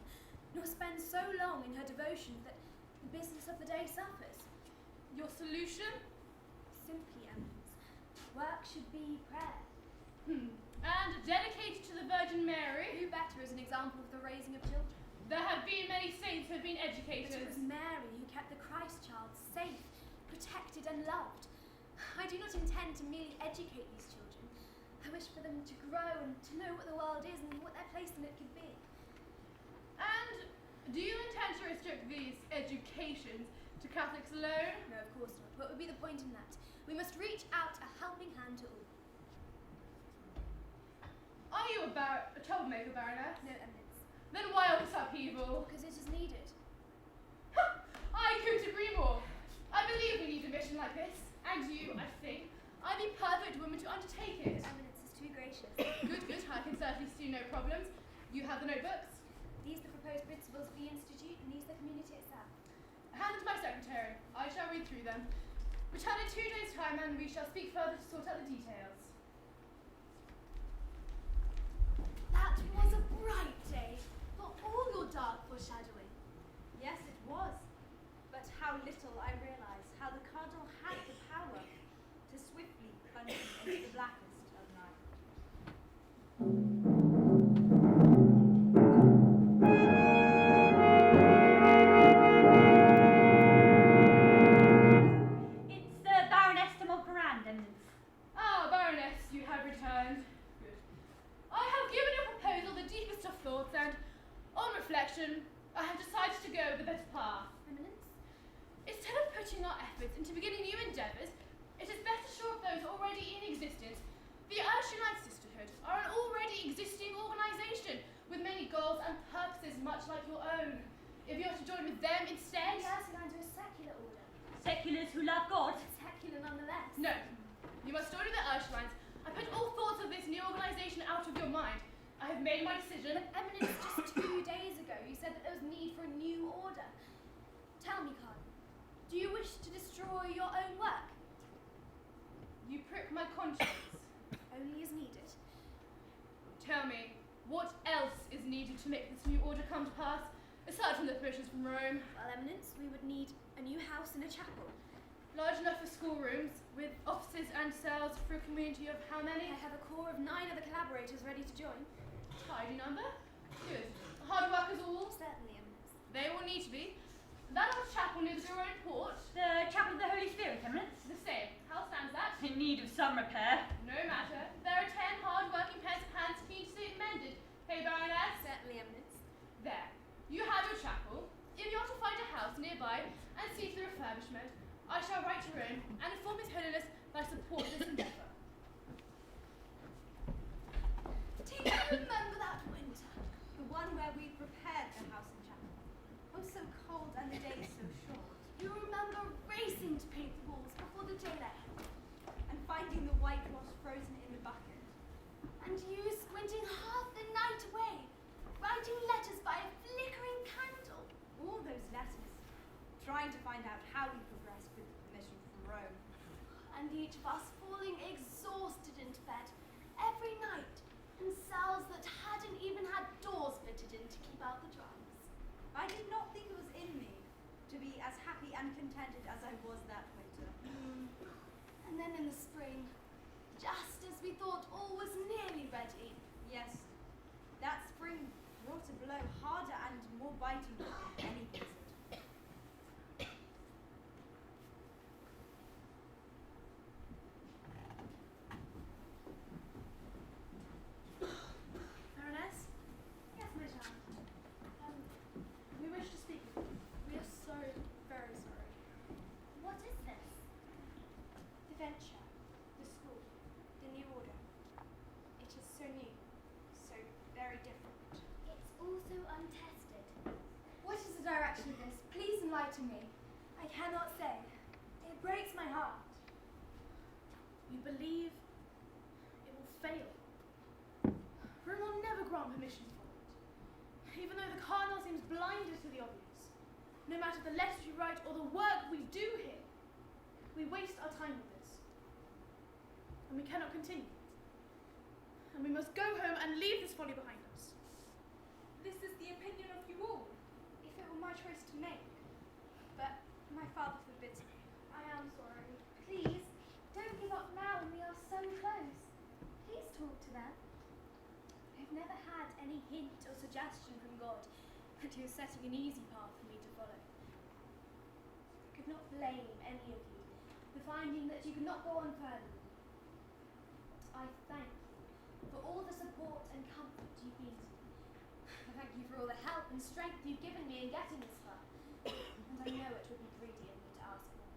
nor spend so long in her devotions that the business of the day suffers. Your solution? Simply, Eminence, work should be prayer. And dedicated to the Virgin Mary? Who better as an example of the raising of children? There have been many saints who have been But educators. it was Mary who kept the Christ child safe, protected and loved. I do not intend to merely educate these children. I wish for them to grow and to know what the world is and what their place in it could be. And do you intend to restrict these educations to Catholics alone? No, of course not. What would be the point in that? We must reach out a helping hand to all. Are you a troublemaker, Baroness? No, Eminence, Then why all this upheaval? because it is needed. I couldn't agree more. I believe we need a mission like this. And you, I think, are the perfect woman to undertake it. Eminence is too gracious. Good, good. I can certainly see no problems. You have the notebooks. These the proposed principles of the Institute, and these the community itself. Hand them to my secretary. I shall read through them. Return in 2 days' time and we shall speak further to sort out the details. That was a bright day for all your dark foreshadowing. Yes, it was. But how little I realised how the cardinal had the power to swiftly plunge me into the blackest of night. It's the Baroness de Montferrand, Eminence. Ah, Baroness, you have returned. Good. I have given your proposal the deepest of thoughts and, on reflection, I have decided to go the better path. Eminence? Instead of putting our efforts into beginning new endeavours, it is best to shore up those already in existence. The Ursuline Sisterhood are an already existing organisation with many goals and purposes much like your own. If you are to join with them instead... The Ursulines are a secular order. Seculars who love God. Secular nonetheless. No. You must join with the Ursulines and put all thoughts of this new organisation out of your mind. I have made my decision. But Eminence, just 2 days ago you said that there was need for a new order. Tell me, Cardinal, do you wish to destroy your own work? You prick my conscience. Only as needed. Tell me, what else is needed to make this new order come to pass, aside from the permissions from Rome? Well, Eminence, we would need a new house and a chapel. Large enough for schoolrooms, with offices and cells for a community of how many? I have a corps of 9 other collaborators ready to join. Tidy number. Good. Hard workers all. Certainly, Eminence. They will need to be. That old chapel near the Road Port. The Chapel of the Holy Spirit, Eminence. The same. How stands that? In need of some repair. No matter. There are 10 hard-working pairs of hands keen to see it mended. Hey, Baroness. Certainly, Eminence. There. You have your chapel. If you are to find a house nearby and see to the refurbishment, I shall write to Rome and inform His Holiness that I support this endeavour. Do you remember that winter? The one where we prepared the house and chapel. It was so cold and the days so short. You remember racing to paint the walls before the daylight hit, And finding the whitewash frozen in the bucket. and you squinting half the night away, writing letters by a flickering candle. All those letters. Trying to find out how we progressed with permission from Rome. And each of us falling exhausted into bed every night in cells that hadn't even had doors fitted in to keep out the drums. I did not think it was in me to be as happy and contented as I was that winter. And then in the spring, just as we thought all was nearly ready, Yes, that spring brought a blow harder and more biting than any visit. Baroness? Yes, No matter the letters we write or the work we do here, we waste our time with this. And we cannot continue. And we must go home and leave this folly behind us. This is the opinion of you all, if it were my choice to make. But my father forbids me. I am sorry. Please, don't give up now when we are so close. Please talk to them. I've never had any hint or suggestion from God that he was setting an easy path for me to follow. I could not blame any of you for finding that you could not go on further. I thank you for all the support and comfort you've been to me. I thank you for all the help and strength you've given me in getting this far. And I know it would be greedy of me to ask more.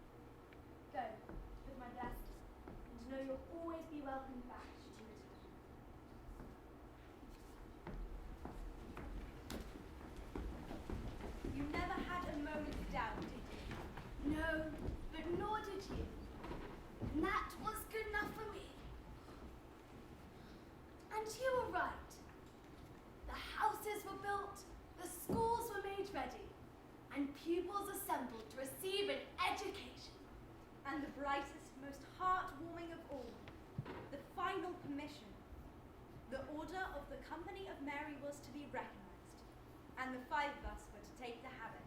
Go, with my blessing, and know you'll always be welcomed back should you return. You never had a moment's doubt, did you? No, but nor did you. And that was good enough for me. And you were right. The houses were built, the schools were made ready, and pupils assembled to receive an education. And the brightest, most heartwarming of all, the final permission. The order of the Company of Mary was to be recognized, and the 5 of us were to take the habit.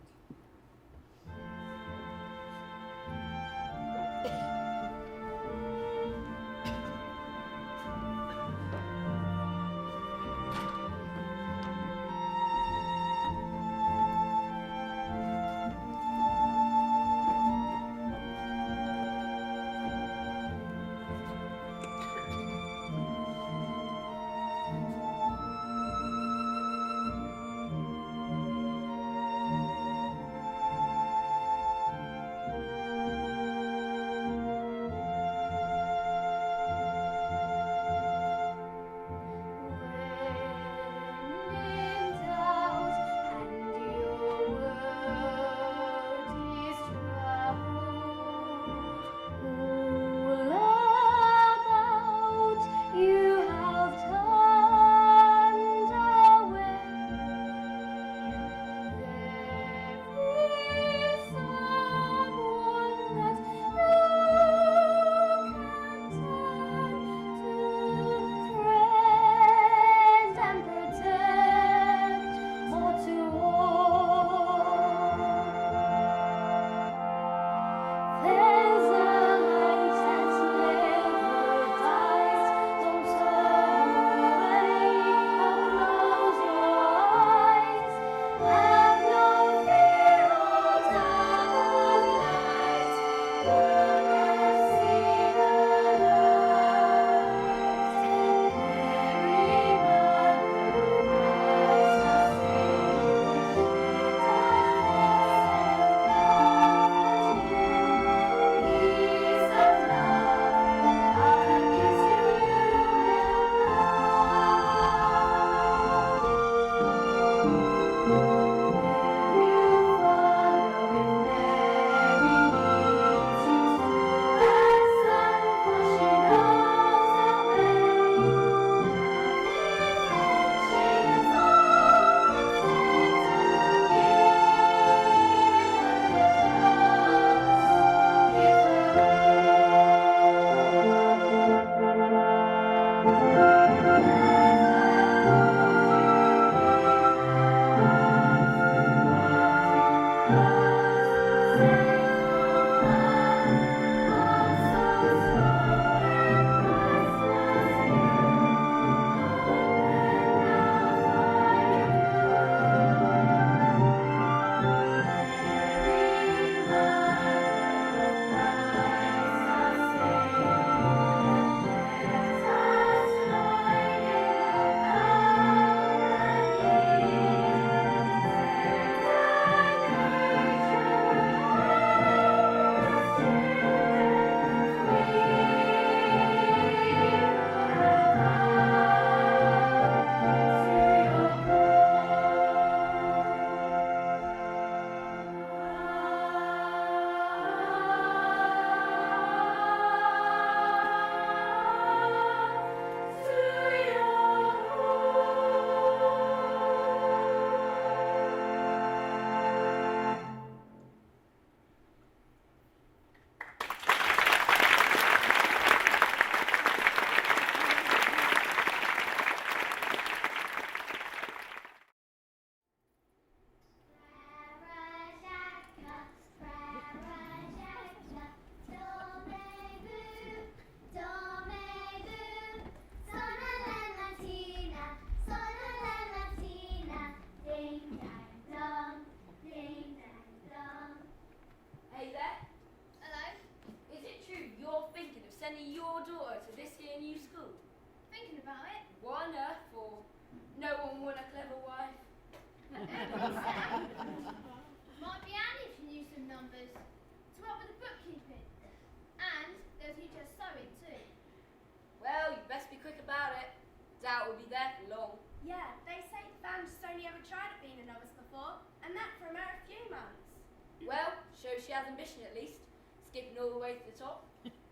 Well, shows she has ambition at least, skipping all the way to the top,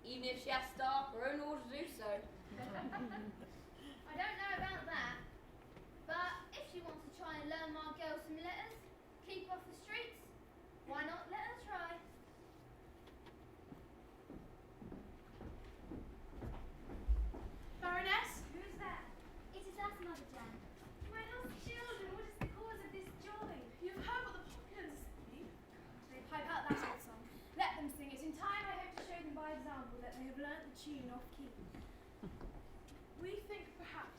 even if she has to start her own order to do so. I don't know about that, but if she wants to try and learn my girl some letters, keep off the streets, why not let her try? Baroness? Who's there? It is us, Mother Jeanne. My lost children, what is the cause of this joy? You've heard what the populace speak. They pipe out that old song. Let them sing it. In time, I hope to show them by example that they have learnt the tune off key. We think perhaps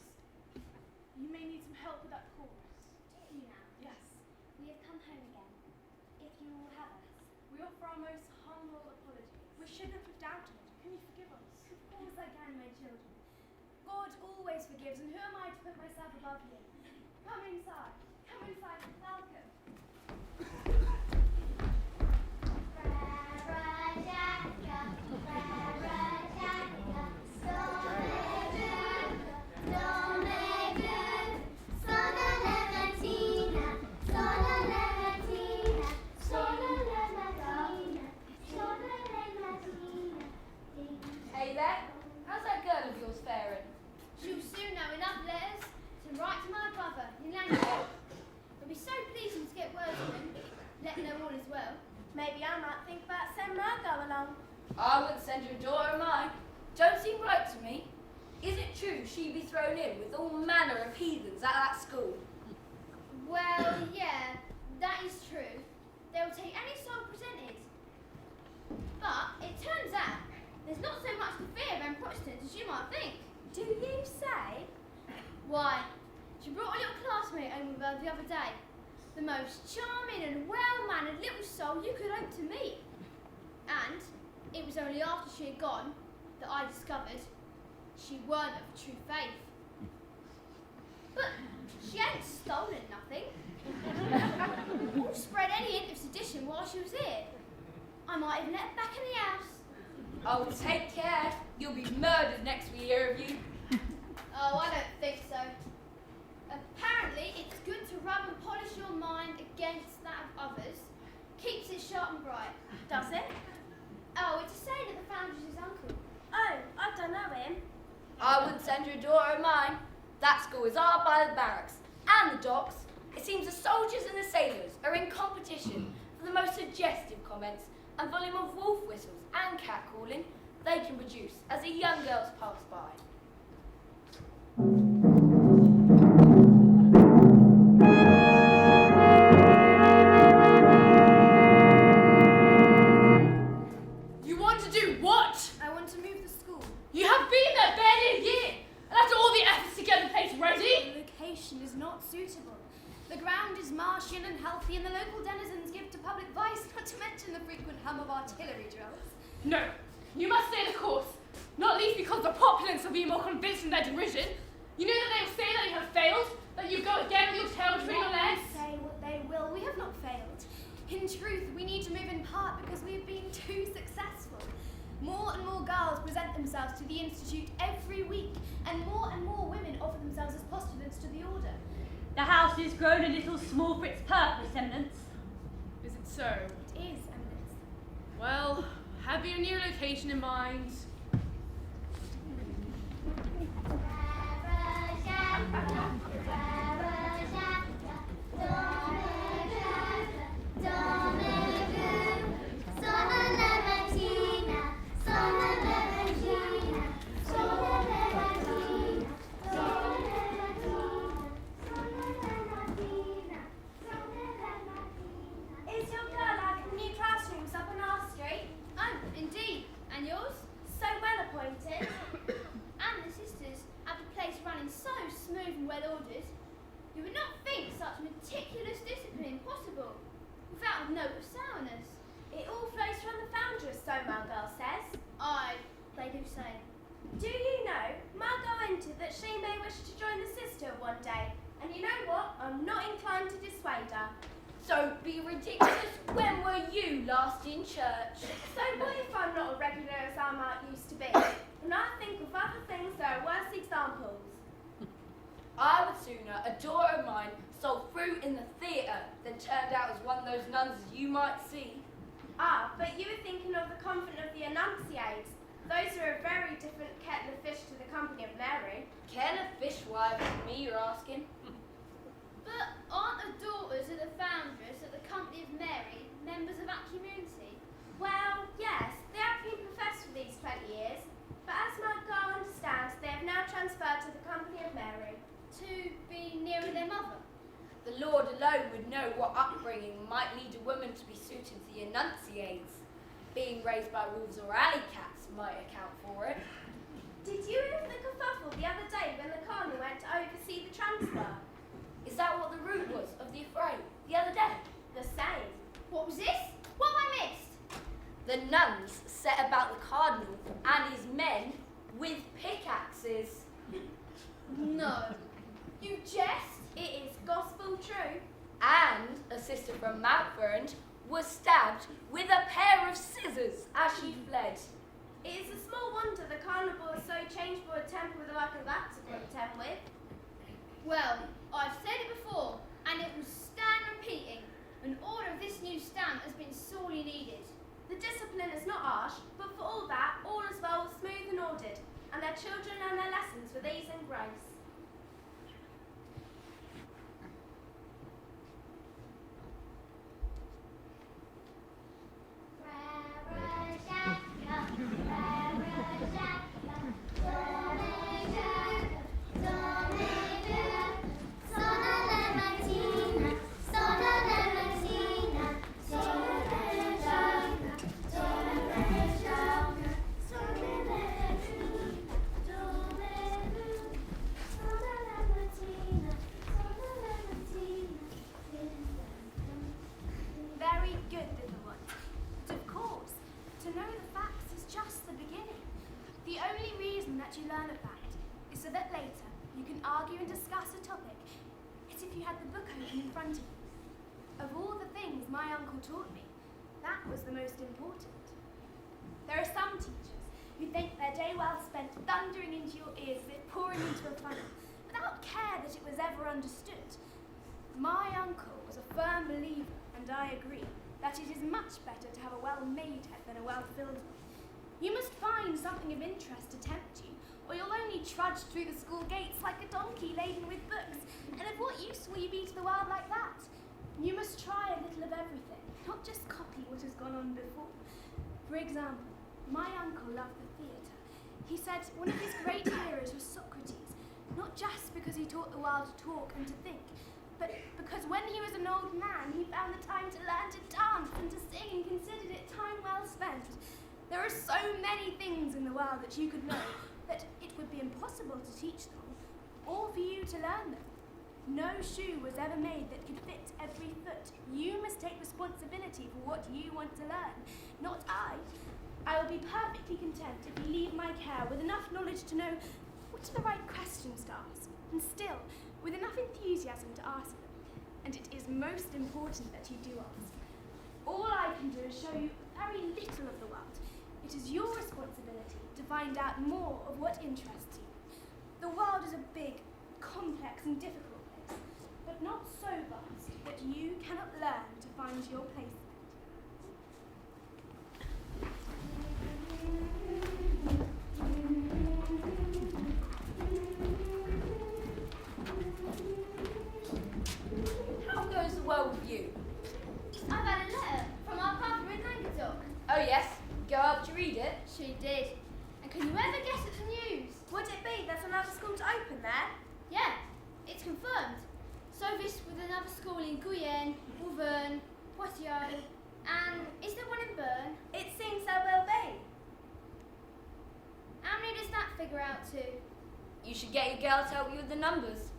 you may need some help with that chorus. Do you now? Yes. We have come home again. If you will have us. We offer our most humble apologies. We shouldn't have doubted. Can you forgive us? Of course I can, my children. God always forgives, and who am I to put myself above him? Come inside. Come inside. Welcome. Hey there, how's that girl of yours faring? She'll soon know enough letters to write to my brother in Lancashire. It'll be so pleasing to get word from him, let know all is well. Maybe I might think about sending my girl along. I wouldn't send your daughter of mine. Don't seem right to me. Is it true she'd be thrown in with all manner of heathens at that school? Well, yeah, that is true. They'll take any soul presented. But it turns out there's not so much to fear of them Protestants as you might think. Do you say? Why, she brought a little classmate home with her the other day. The most charming and well-mannered little soul you could hope to meet. And it was only after she had gone that I discovered she weren't of true faith. But she ain't stolen nothing. Or spread any hint of sedition while she was here. I might even let her back in the house. Oh, take care. You'll be murdered next we hear of you. Oh, I don't think so. Apparently, it's good to rub and polish your mind against that of others. Keeps it sharp and bright. Does it? Oh, it's a saying that the founder's his uncle. Oh, I don't know him. I wouldn't send your daughter of mine. That school is hard by the barracks and the docks. It seems the soldiers and the sailors are in competition for the most suggestive comments and volume of wolf whistles and catcalling they can produce as the young girls pass by. You want to do what? I want to move the school. You have been there barely a year, and after all the efforts to get the place ready? The location is not suitable. The ground is marshy and unhealthy, and the local denizens give to public vice, not to mention the frequent hum of artillery drills. No, you must stay the course. Not least because the populace will be more convinced in their derision. You know that they will say that you have failed, that you go again with your tail between your legs. Say what they will, we have not failed. In truth, we need to move in part because we have been too successful. More and more girls present themselves to the Institute every week, and more women offer themselves as postulants to the order. The house is grown a little small for its purpose, Eminence. Is it so? It is, Eminence. Well, have you a new location in mind? Is your girl having new classrooms up on our street? Oh, indeed. And yours? So well appointed. And the sisters have the place running so smooth and well ordered. You would not think such meticulous discipline possible without a note of sourness. It all flows from the foundress, so my girl says. Aye, they do say. Do you know, Margot hinted that she may wish to join the sisterhood one day, and you know what? I'm not inclined to dissuade her. Don't be ridiculous. When were you last in church? So what if I'm not a regular as I might used to be? And I think of other things there are worse examples. I would sooner a daughter of mine sold fruit in the theatre than turned out as one of those nuns as you might see. Ah, but you were thinking of the convent of the Annunciates. Those are a very different kettle of fish to the company of Mary. Kettle of fishwives, me you're asking? But aren't the daughters of the foundress of the Company of Mary members of that community? Well, yes, they have been professed for these 20 years, but as my girl understands, they have now transferred to the Company of Mary. To be nearer their mother? The Lord alone would know what upbringing might lead a woman to be suited to the Annunciates. Being raised by wolves or alley cats might account for it. Did you hear the kerfuffle the other day when the cardinal went to oversee the transfer? Is that what the root was of the affray the other day? The same. What was this? What have I missed? The nuns set about the cardinal and his men with pickaxes. No. You jest? It is gospel true. And a sister from Mountford was stabbed with a pair of scissors as she fled. It is a small wonder the carnival is so changeable a temper with the like of that to contend with. Well, I've said it before, and it will stand repeating. An order of this new stamp has been sorely needed. The discipline is not harsh, but for all that, all is well smooth and ordered, and their children learn their lessons with ease and grace. Very good, little one. But of course, to know the facts is just the beginning. The only reason that you learn a fact is so that later you can argue and discuss a topic as if you had the book open in front of you. Of all the things my uncle taught me, that was the most important. There are some teachers who think their day well spent thundering into your ears as if pouring into a funnel, without care that it was ever understood. My uncle was a firm believer, and I agree, that it is much better to have a well-made head than a well-filled one. You must find something of interest to tempt you, or you'll only trudge through the school gates like a donkey laden with books, and of what use will you be to the world like that? You must try a little of everything, not just copy what has gone on before. For example, my uncle loved the theatre. He said one of his great heroes was Socrates, not just because he taught the world to talk and to think, but because when he was an old man, he found the time to learn to dance and to sing and considered it time well spent. There are so many things in the world that you could know that it would be impossible to teach them all, or for you to learn them. No shoe was ever made that could fit every foot. You must take responsibility for what you want to learn, not I. I will be perfectly content if you leave my care with enough knowledge to know what are the right questions to ask, and still with enough enthusiasm to ask them. And it is most important that you do ask. All I can do is show you very little of the world. It is your responsibility to find out more of what interests you. The world is a big, complex and difficult place, but not so vast that you cannot learn to find your place in it. How goes the world with you? I've had a letter from our father in Languedoc. Oh yes, go up to read it. She did. And can you ever guess at the news? Would it be there's another school to open there? Yeah, it's confirmed. So this with another school in Guyenne, Auvergne, Poitiers, and is there one in Bern? It seems there will be. How many does that figure out to? You should get your girl to help you with the numbers.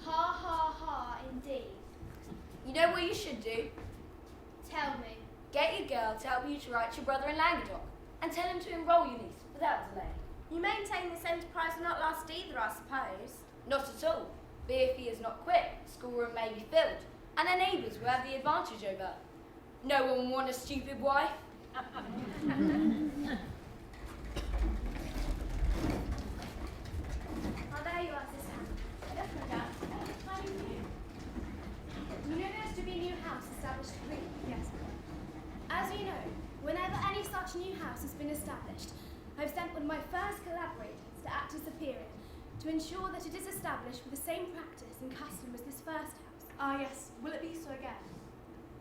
Ha ha ha, indeed. You know what you should do? Tell me. Get your girl to help you to write to your brother in Languedoc, and tell him to enrol your niece without delay. You maintain this enterprise will not last either, I suppose. Not at all. But if he is not quick, the schoolroom may be filled, and their neighbours will have the advantage over. No one will want a stupid wife. Oh, there you are, sister. Yes, madame. How do you do? You know there's to be a new house established at Green? Yes. As you know, whenever any such new house has been established, I've sent one of my first collaborators to act as superior to ensure that it is established with the same practice and custom as this first house. Ah, yes. Will it be so again?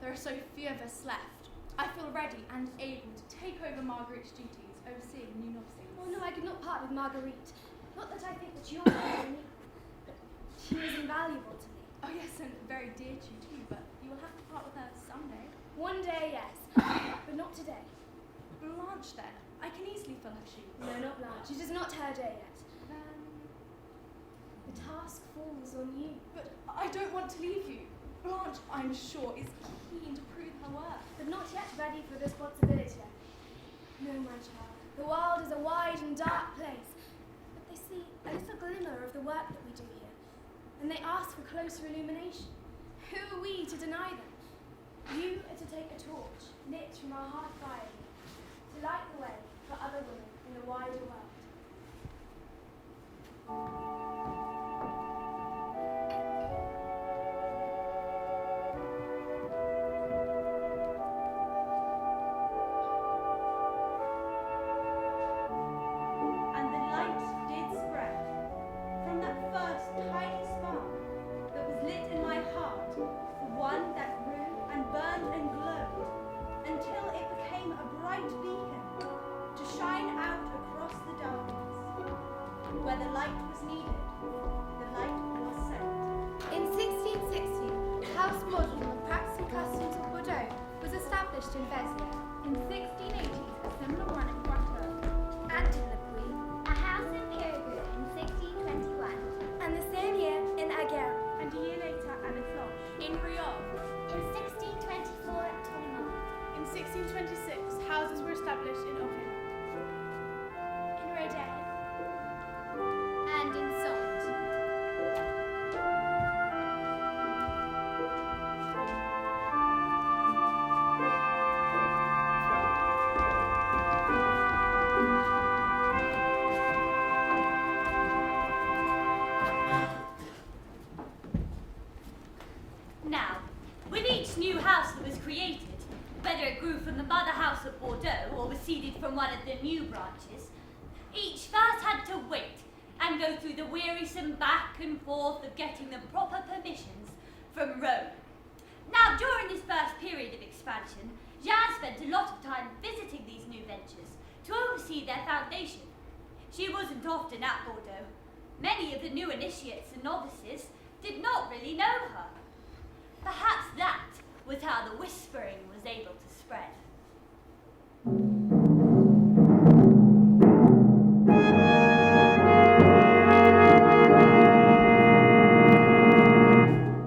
There are so few of us left. I feel ready and able to take over Marguerite's duties, overseeing new novices. Oh no, I could not part with Marguerite. Not that I think that you're me, but she is invaluable to me. Oh yes, and very dear to you too, but you will have to part with her someday. One day, yes, but not today. Blanche then. I can easily fill her shoes. No, not Blanche. It is not her day yet. Then... The task falls on you. But I don't want to leave you. Blanche, I'm sure, is keen to prove her worth. But not yet ready for the responsibility. No, my child. The world is a wide and dark place. But they see a little glimmer of the work that we do here. And they ask for closer illumination. Who are we to deny them? You are to take a torch, lit from our hearth fire here, to light the way for other women in a wider world. And the light did spread from that first tiny spark that was lit in my heart, one that grew and burned and glowed until it became a bright beacon to shine out across the darkness. Where the light was needed, the light was sent. In 1660, House Model of Practice and Customs of Bordeaux was established in Béziers. In 1680, a similar one in Poitou, and in Le Puy, A house in Périgueux in 1621. And the same year in Aguerre. and a year later at Notre. In Riom. In 1624 at Tournemont. In 1626, houses were established in Ophir. In Rodin. And in Salt. Now, with each new house that was created, whether it grew from the mother house at Bordeaux or was seeded from one of the new branches, each first had to wait and go through the wearisome back and forth of getting the proper permissions from Rome. Now, during this first period of expansion, Jeanne spent a lot of time visiting these new ventures to oversee their foundation. She wasn't often at Bordeaux. Many of the new initiates and novices did not really know her. Perhaps that was how the whispering was able to spread.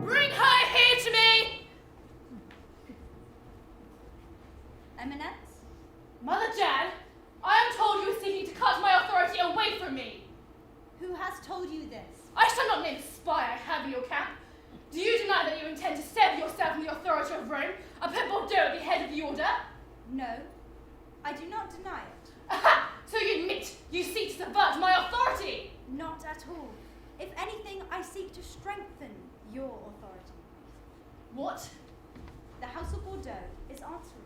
Bring her here to me! Eminence? Mother Jeanne, I am told you are seeking to cut my authority away from me. Who has told you this? I shall not name the spy I have in your camp. Do you deny that you intend to sever yourself from the authority of Rome and put Bordeaux at the head of the order? No, I do not deny it. Aha! So you admit you seek to subvert my authority? Not at all. If anything, I seek to strengthen your authority. What? The House of Bordeaux is answerable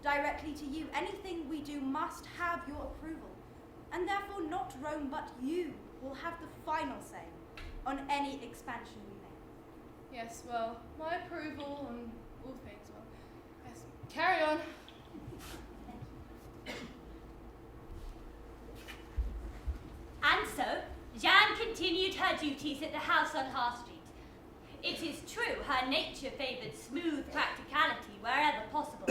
directly to you. Anything we do must have your approval, and therefore not Rome but you will have the final say on any expansion we make. Yes, well, my approval on all things, well, yes. Carry on. And so, Jeanne continued her duties at the house on High Street. It is true her nature favoured smooth practicality wherever possible,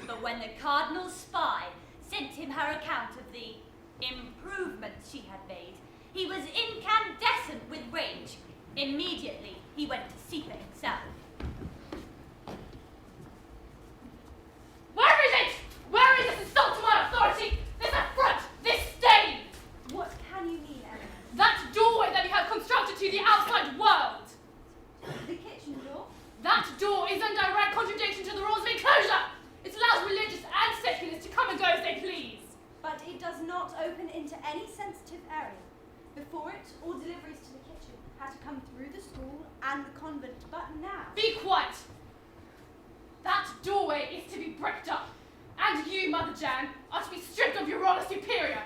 but when the Cardinal's spy sent him her account of the improvements she had made, he was incandescent with rage. Immediately, he went to see for himself. Where is it? Where is this insult to my authority? This affront, this stain! What can you mean, Eminence? That doorway that you have constructed to the outside world! The kitchen door? That door is in direct contradiction to the rules of enclosure! It allows religious and seculars to come and go as they please. But it does not open into any sensitive area. Before it, all deliveries to the kitchen had to come through the school and the convent, but now... Be quiet! That doorway is to be bricked up. Mother Jeanne, are to be stripped of your role as superior.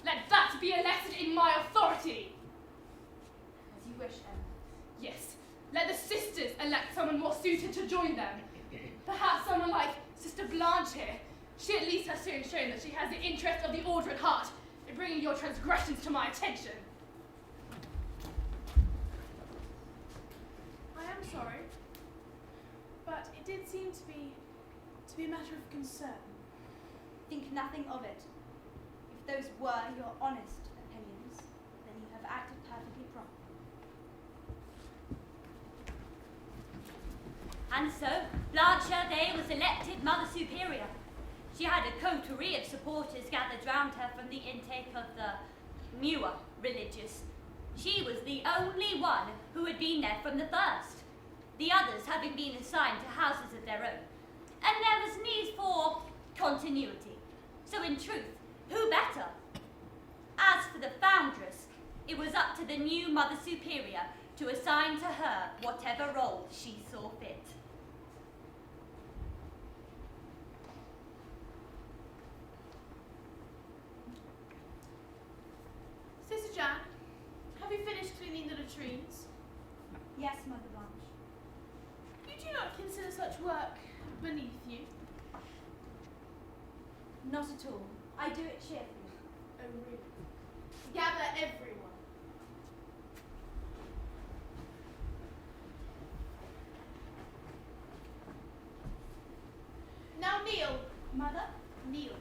Let that be a lesson in my authority. As you wish, Emma. Yes, let the sisters elect someone more suited to join them. Perhaps someone like Sister Blanche here. She at least has soon shown that she has the interest of the order at heart in bringing your transgressions to my attention. I am sorry, but it did seem to be a matter of concern. Think nothing of it. If those were your honest opinions, then you have acted perfectly properly. And so, Blanche Day was elected Mother Superior. She had a coterie of supporters gathered round her from the intake of the newer religious. She was the only one who had been there from the first, the others having been assigned to houses of their own. And there was need for continuity. So in truth, who better? As for the foundress, it was up to the new Mother Superior to assign to her whatever role she saw fit. Sister Jeanne, have you finished cleaning the latrines? Yes, Mother Blanche. You do not consider such work beneath you? Not at all. I do it cheerfully. Oh, really? Gather everyone. Now kneel. Mother? Kneel.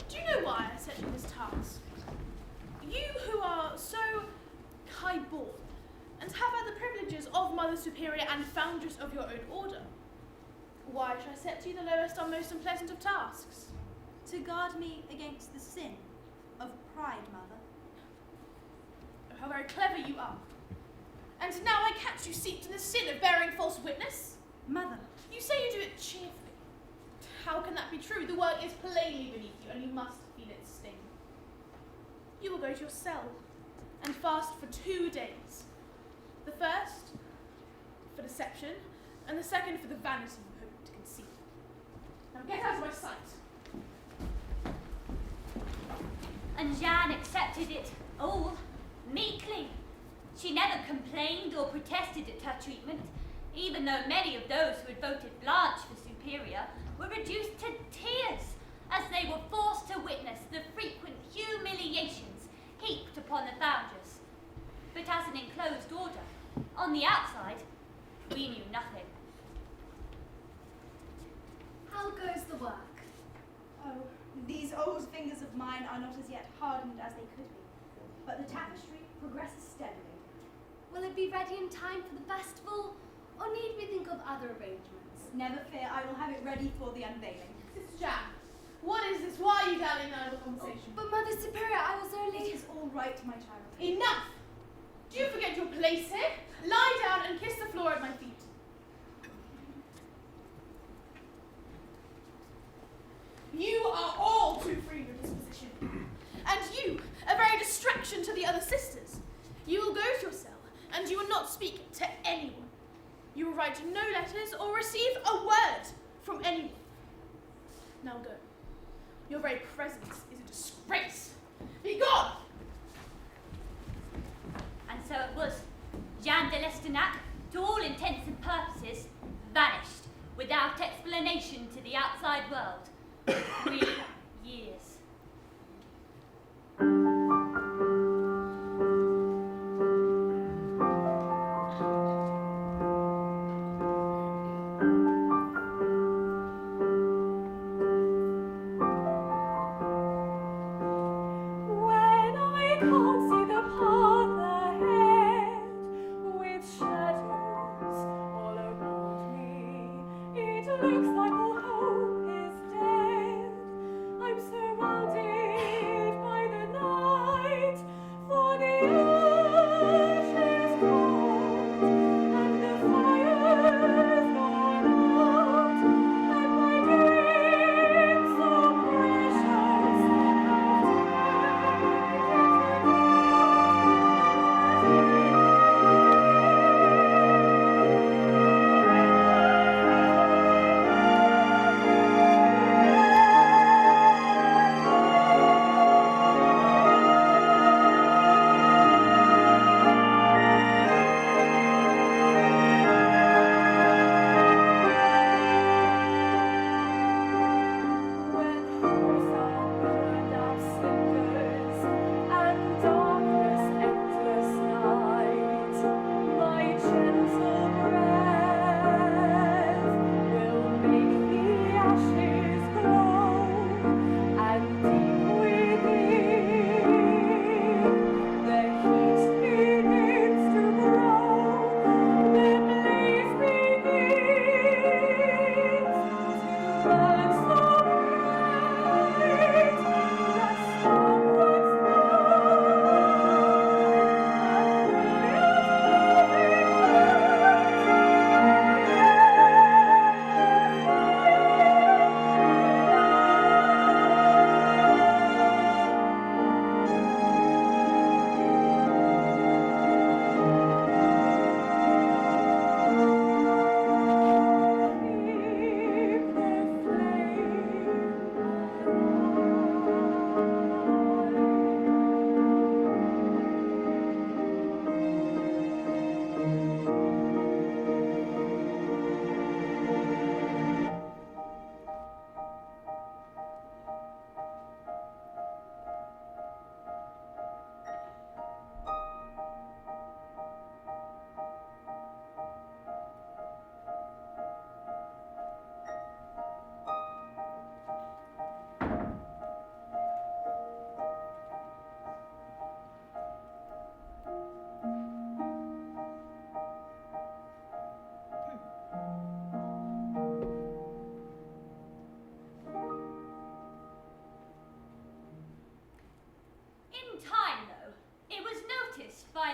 Do you know why I set you this task? You who are so high-born and have had the privileges of Mother Superior and foundress of your own order. Why should I set you the lowest and most unpleasant of tasks? To guard me against the sin of pride, Mother. Oh, how very clever you are. And now I catch you steeped in the sin of bearing false witness? Mother. You say you do it cheerfully. How can that be true? The work is plainly beneath you, and you must feel its sting. You will go to your cell and fast for 2 days. The first for deception, and the second for the vanity you hope to conceal. Now get out of my sight. And Jeanne accepted it all meekly. She never complained or protested at her treatment, even though many of those who had voted Blanche for superior were reduced to tears as they were forced to witness the frequent humiliations heaped upon the foundress. But as an enclosed order, on the outside, we knew nothing. How goes the work? Oh, these old fingers of mine are not as yet hardened as they could be, but the tapestry progresses steadily. Will it be ready in time for the festival, or need we think of other arrangements? Never fear, I will have it ready for the unveiling. Sister Jeanne, what is this? Why are you dallying in the conversation? But Mother Superior, I was only... It is all right, my child. Enough! Do you forget your place here? Lie down and kiss the floor at my feet. You are all too free in your disposition. And you, a very distraction to the other sisters. You will go to your cell, and you will not speak to anyone. You will write no letters or receive a word from anyone. Now go. Your very presence is a disgrace. Be gone! And so it was. Jeanne de Lestonnac, to all intents and purposes, vanished without explanation to the outside world. 3 years.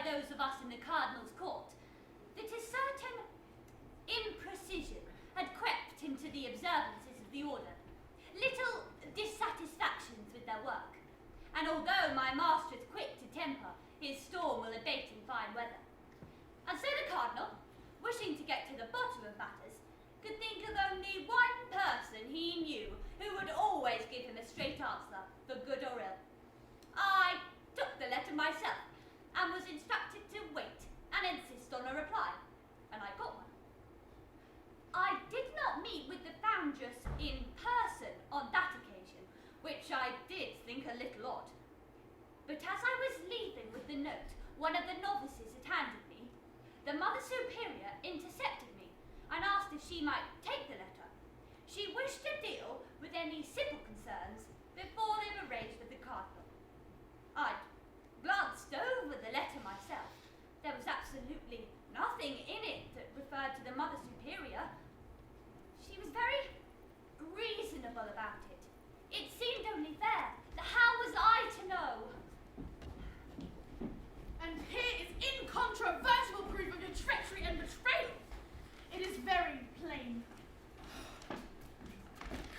those of us in the Cardinal's court that a certain imprecision had crept into the observances of the order, little dissatisfactions with their work, and although my master is quick to temper, his storm will abate in fine weather. And so the Cardinal, wishing to get to the bottom of matters, could think of only one person he knew who would always give him a straight answer, for good or ill. I took the letter myself, and was instructed to wait and insist on a reply, and I got one. I did not meet with the foundress in person on that occasion, which I did think a little odd. But as I was leaving with the note one of the novices had handed me, the Mother Superior intercepted me and asked if she might take the letter. She wished to deal with any civil concerns before they were raised with the Cardinal. I'd glanced over the letter myself. There was absolutely nothing in it that referred to the Mother Superior. She was very reasonable about it. It seemed only fair. How was I to know? And here is incontrovertible proof of your treachery and betrayal. It is very plain.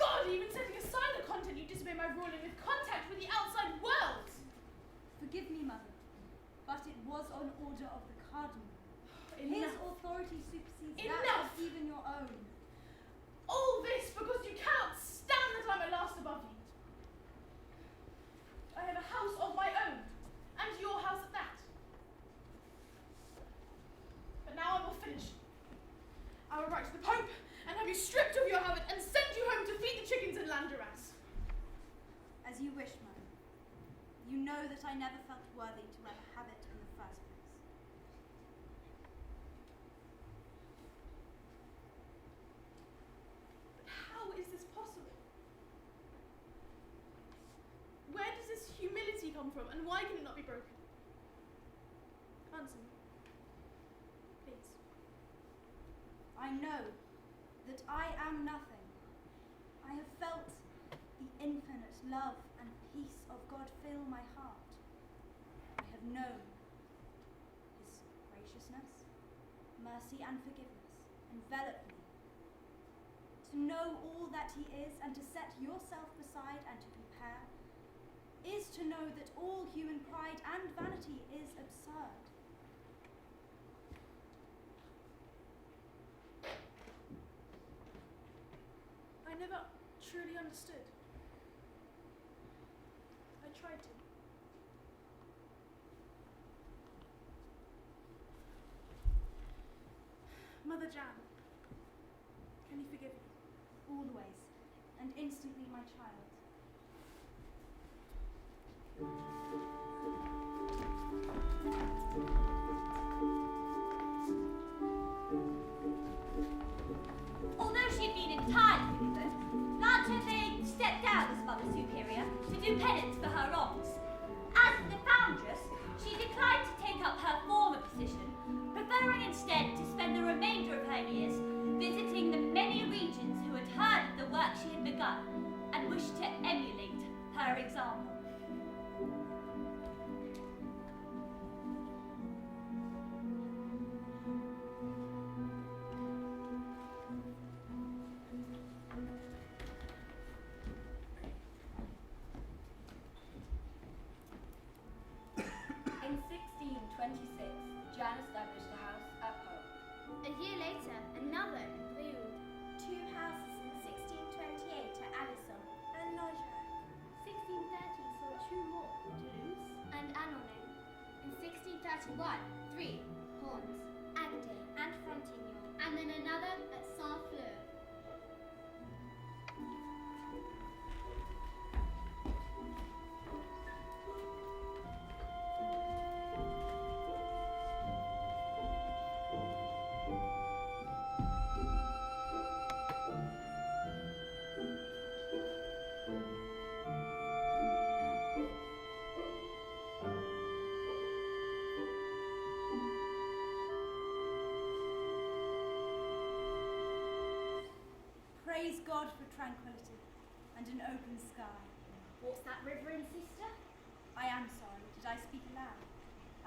God, even setting aside the content you disobey my ruling with contact with the outside world. Forgive me, Mother, but it was on order of the Cardinal. Enough. His authority supersedes that Enough. of even your own. All this because you cannot stand that I'm at last above you. I have a house of my own, and your house at that. But now I will finish. I will write to the Pope and have you stripped of your habit and send you home to feed the chickens and landerats. As you wish, Mother. You know that I never felt worthy to wear the habit in the first place. But how is this possible? Where does this humility come from, and why can it not be broken? Answer me. Please. I know that I am nothing. I have felt the infinite love and peace of God fill my heart. I have known His graciousness, mercy and forgiveness envelop me. To know all that He is and to set yourself beside and to compare is to know that all human pride and vanity is absurd. I never truly understood. I tried to. Mother Jeanne, can you forgive me? Always, and instantly, my child. Although she'd been entirely forgiven, Notre they stepped down as Mother Superior to do penance for her wrongs. As the foundress, she declined to take up her former position, preferring instead to spend the remainder of her years visiting the many regions who had heard of the work she had begun and wished to emulate her example. In 1626, Jeanne established a house at Cobham. A year later, another in Brioude. 2 houses in 1628 at Alisson and Notre. 1630 saw 2 more, Toulouse and Annonay. In 1631, 3, Horns, Agde and Frontignan, and then another at Saint-Fleur. Praise God for tranquility and an open sky. What's that, Reverend Sister? I am sorry, did I speak aloud?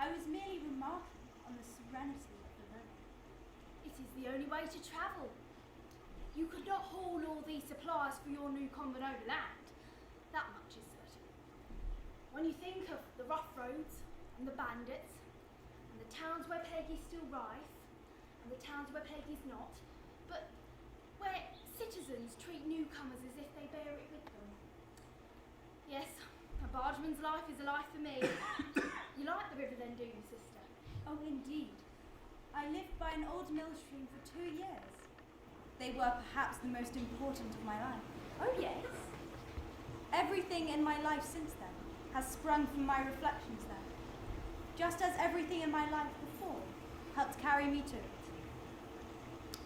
I was merely remarking on the serenity of the river. It is the only way to travel. You could not haul all these supplies for your new convent over land. That much is certain. When you think of the rough roads and the bandits, and the towns where plague is still rife, and the towns where plague is not, but where citizens treat newcomers as if they bear it with them. Yes, a bargeman's life is a life for me. You like the river then, do you, sister? Oh, indeed. I lived by an old mill stream for 2 years. They were perhaps the most important of my life. Oh, yes? Everything in my life since then has sprung from my reflections there, just as everything in my life before helped carry me to it.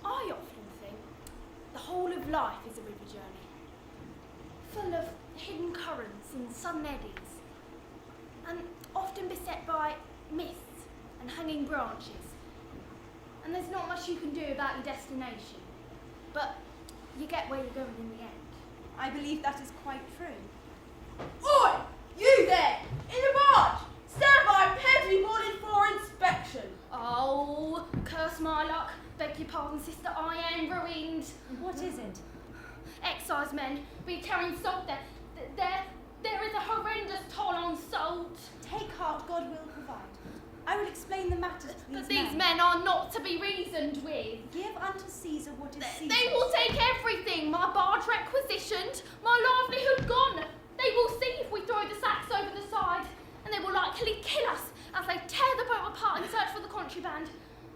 I often think the whole of life is a river journey, full of hidden currents and sudden eddies, and often beset by mists and hanging branches. And there's not much you can do about your destination, but you get where you're going in the end. I believe that is quite true. Oi! You there! In the barge! Stand by heavily boarded for inspection! Oh, curse my luck. Beg your pardon, sister, I am ruined. What is it? Excise men be carrying salt there. There is a horrendous toll on salt. Take heart, God will provide. I will explain the matter to But these these men are not to be reasoned with. Give unto Caesar what is Caesar's. They will take everything. My barge requisitioned, my livelihood gone. They will see if we throw the sacks over the side, and they will likely kill us as they tear the boat apart and search for the contraband.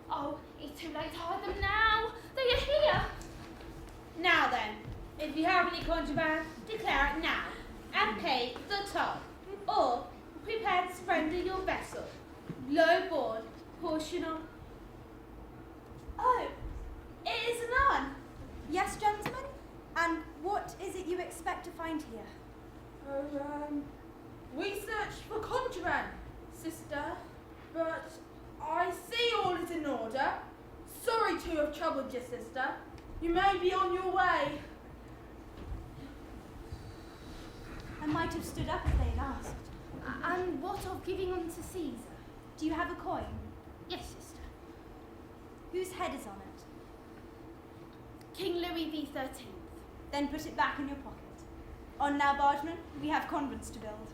Oh, it's too late to hide them now. They are here. Now then, if you have any contraband, declare it now, and pay the toll, or prepare to surrender your vessel. Low board, portion of... Oh, it is none. Yes, gentlemen? And what is it you expect to find here? We searched for contraband, sister, but I see all is in order. Sorry to have troubled you, sister. You may be on your way. I might have stood up if they had asked. And what of giving unto Caesar? Do you have a coin? Yes, sister. Whose head is on it? King Louis XIII. Then put it back in your pocket. On now, bargeman, we have convents to build.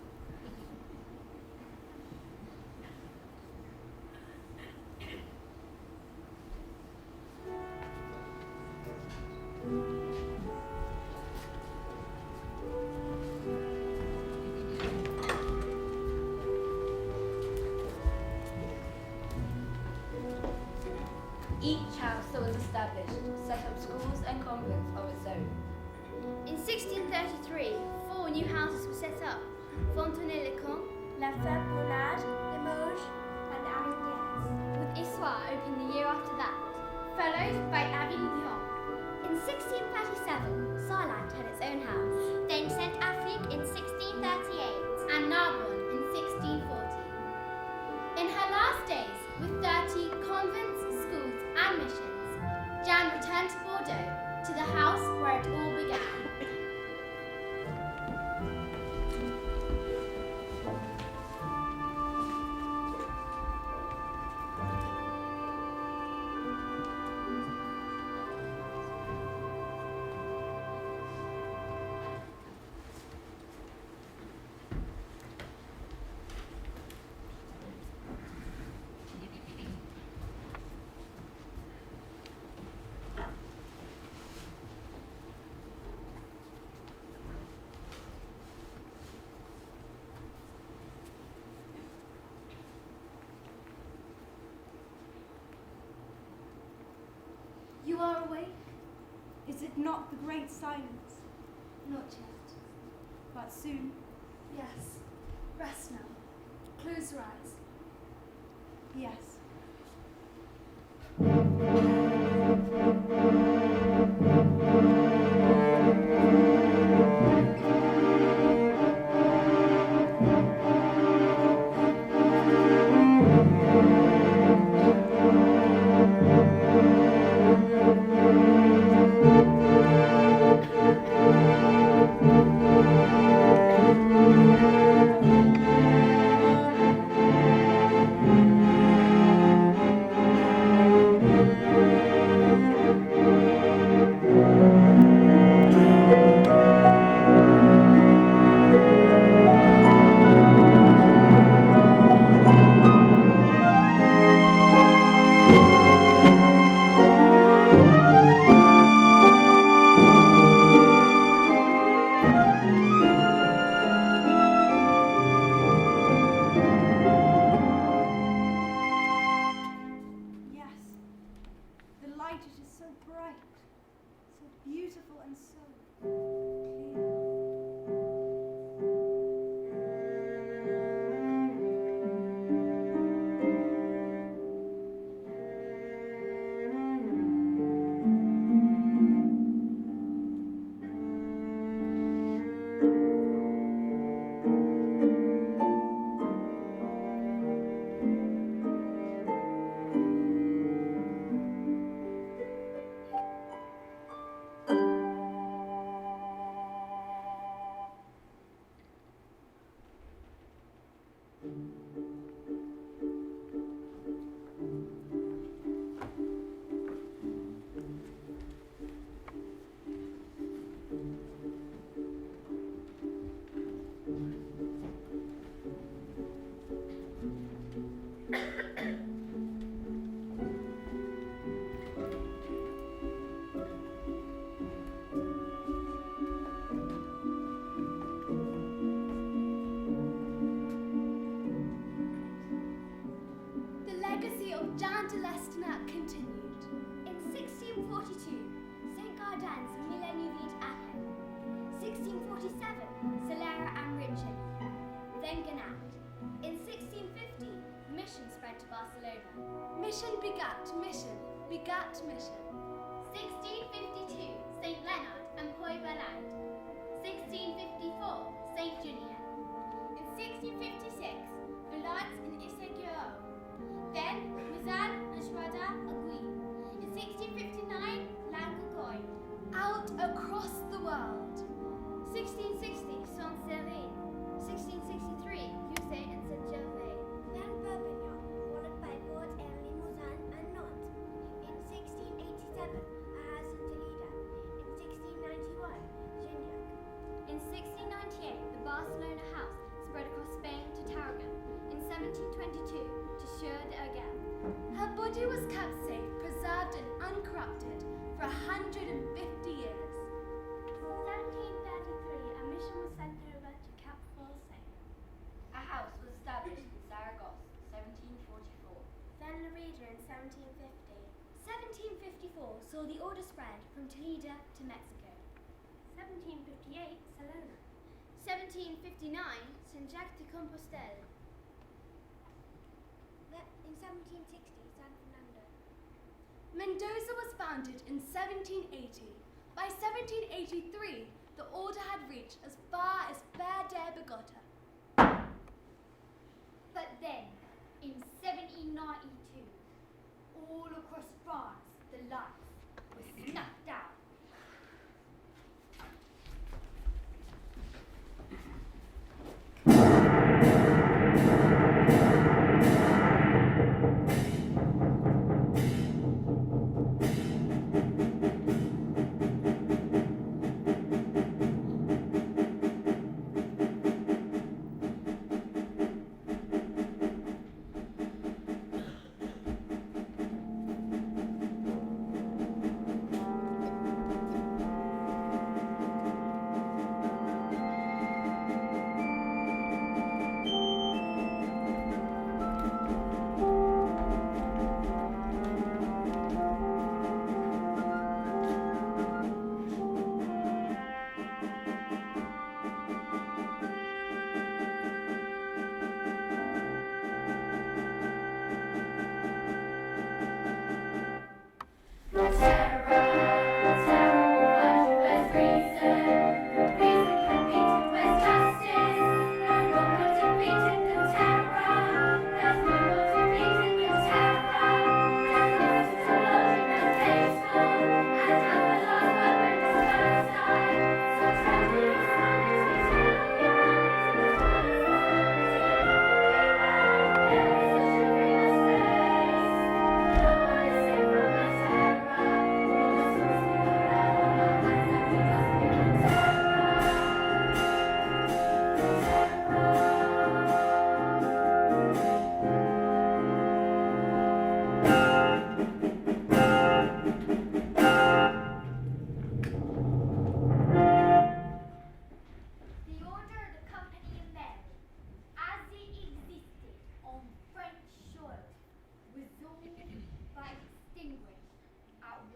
Each house that was established set up schools and convents of its own. In 1633, 4 new houses were set up: Fontenay-le-Comte, La Fête-Boulard, Limoges, and Arignes, with Issoire opened the year after that, followed by Avignon. In 1637, Saarland had its own house, then Saint Afrique in 1638, and Narbonne in 1640. In her last days, with 30 convents, schools, and missions, Jeanne returned to Bordeaux, to the house where it all began. You are awake? Is it not the great silence? Not yet. But soon. Yes. Rest now. Close your eyes. Yes. light it is so bright, so beautiful and so clear. Jeanne de Lestonnac continued. In 1642, St. Gaudens Millennium Aachen. 1647, Celera and Richard. Then Gannat. In 1650, mission spread to Barcelona. Mission begat mission, begat mission. 1652, St. Leonard and Poiveland. 1654, St. Junien. In 1656, Valence and Issaguirre. Then Mizan and Shwada Agui. In 1659, Languedoc. Out across the world. 1660, Saint-Céline. 1663, Lucé and Saint-Gervais. Then Perpignan, followed by Port and Limousin and Nantes. In 1687, Arras and Toledo. In 1691, Gignac. In 1698, the Barcelona house spread across Spain to Tarragona. In 1722, to Chaux again. Her body was kept safe, preserved and uncorrupted for 150 years. 1733, a mission was sent over to Cap Français. A house was established in Saragosse, 1744. Then Lerida in 1750. 1754 saw the order spread from Toledo to Mexico. 1758, Salona. 1759, Saint Jacques de Compostelle. In 1760, San Fernando. Mendoza was founded in 1780. By 1783, the order had reached as far as Fair de Bogota. But then, in 1792, all across France, the lights were snuffed out.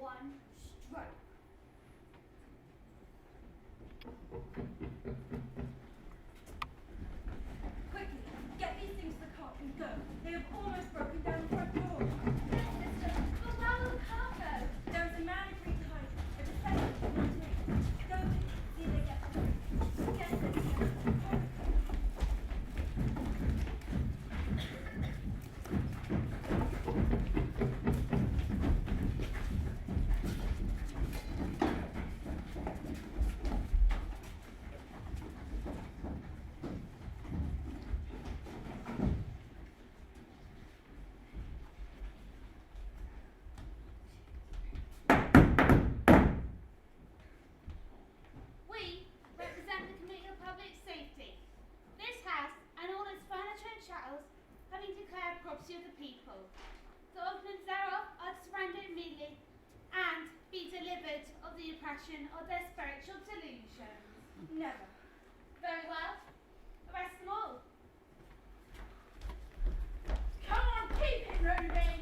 one stroke. Quickly, get these things to the cart and go. They have almost broken down the front door. Yes, sister, but where will the car go? There is a man agreed to hide at the second, not me. Go, see they get them. Yes, sister. We represent the Committee of Public Safety. This house and all its furniture and chattels have been declared property of the people. The occupants thereof are to surrender immediately and be delivered of the oppression of their spiritual delusions. Never. Very well. Arrest them all. Come on, keep it moving.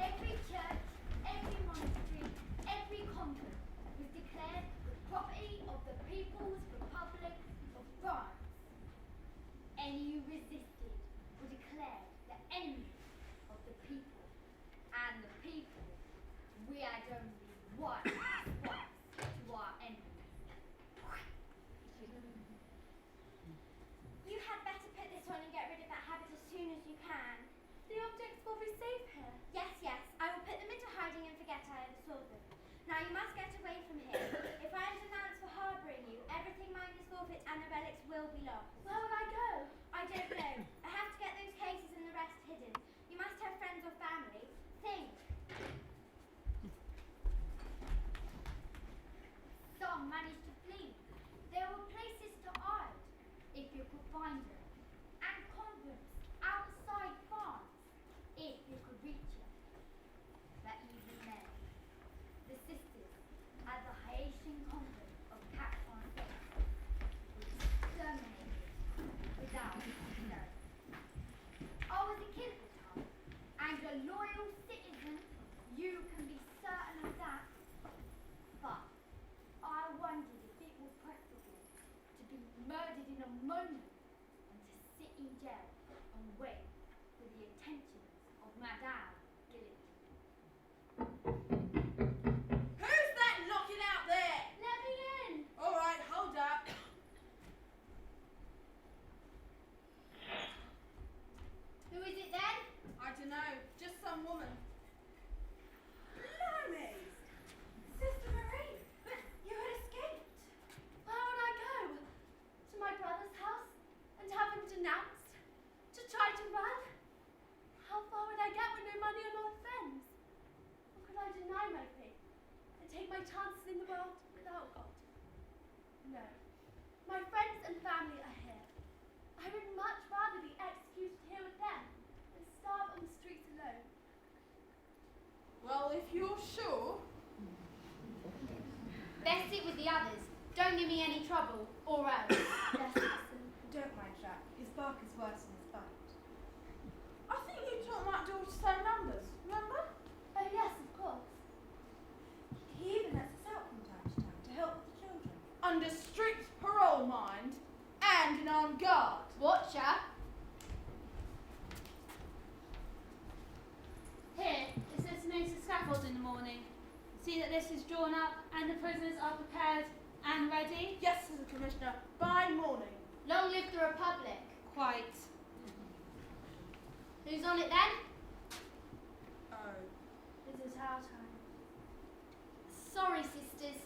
Every church, every monastery, every convent was declared the property of the People's Republic of France. Any who resisted were declared the enemy of the people. And the people, we had only one response to our enemies. You had better put this on and get rid of that habit as soon as you can. The objects will be safe here. Yes, yes, I will put them into hiding and forget I ever saw them. Now you must get away from here. If I am denounced for harbouring you, everything mine is forfeit and the relics will be lost. Where would I go? I don't know. I have to get those cases and the rest hidden. You must have friends or family. Think. Some managed to flee. There were places to hide, if you could find them, and convents outside France, if you could reach them. But even then, the sisters at the Haitian convent of Cap Français were exterminated without ceremony. I was a kid at the time, and a loyal citizen, you can be certain of that. But I wondered if it were preferable to be murdered in a moment than to sit in jail and wait for the attentions of Madame Gilligan. Who's that knocking out there? Let me in! All right, hold up. Who is it then? I don't know, just some woman. Blimey! Sister Marie, but you had escaped. Where would I go? To my brother's house and have him denounced? To try to run? How far would I get with no money or no friends? Or could I deny my faith and take my chances in the world without God? No. My friends and family are here. I would much rather be executed here with them than starve on the streets alone. Well, if you're sure. Best sit with the others. Don't give me any trouble, or else. Yes, listen. Don't mind Jack. His bark is worse than his bite. I think you taught that door to say numbers, remember? Oh yes, of course. He even lets us out from time to time to help with the children. Under strict parole, mind, and an armed guard. Watcher. Here is designated scaffold in the morning. See that this is drawn up and the prisoners are prepared and ready? Yes, Mr. Commissioner, by morning. Long live the Republic. Quite. Who's on it then? Oh. It is our time. Sorry, sisters.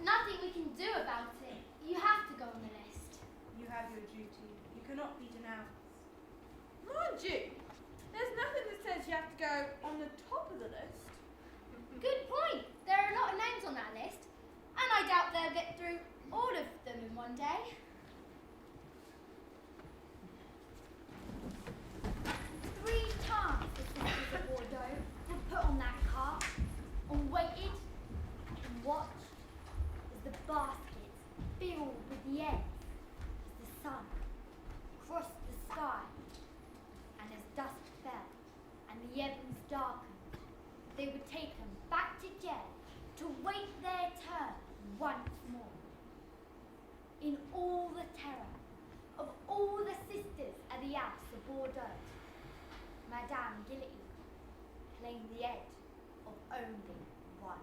Nothing we can do about it. You have to go on the list. You have your duty. You cannot be denounced. Mind you, there's nothing that says you have to go on the top of the list. Good point. There are a lot of names on that list, and I doubt they'll get through all of them in one day. 3 times the sisters of Bordeaux were put on that cart and waited and watched as the baskets filled with the eggs as the sun crossed the sky, and as dusk fell and the heavens darkened, they were taken back to wait their turn once more. In all the terror of all the sisters at the house of Bordeaux, Madame Guillotine claimed the head of only one.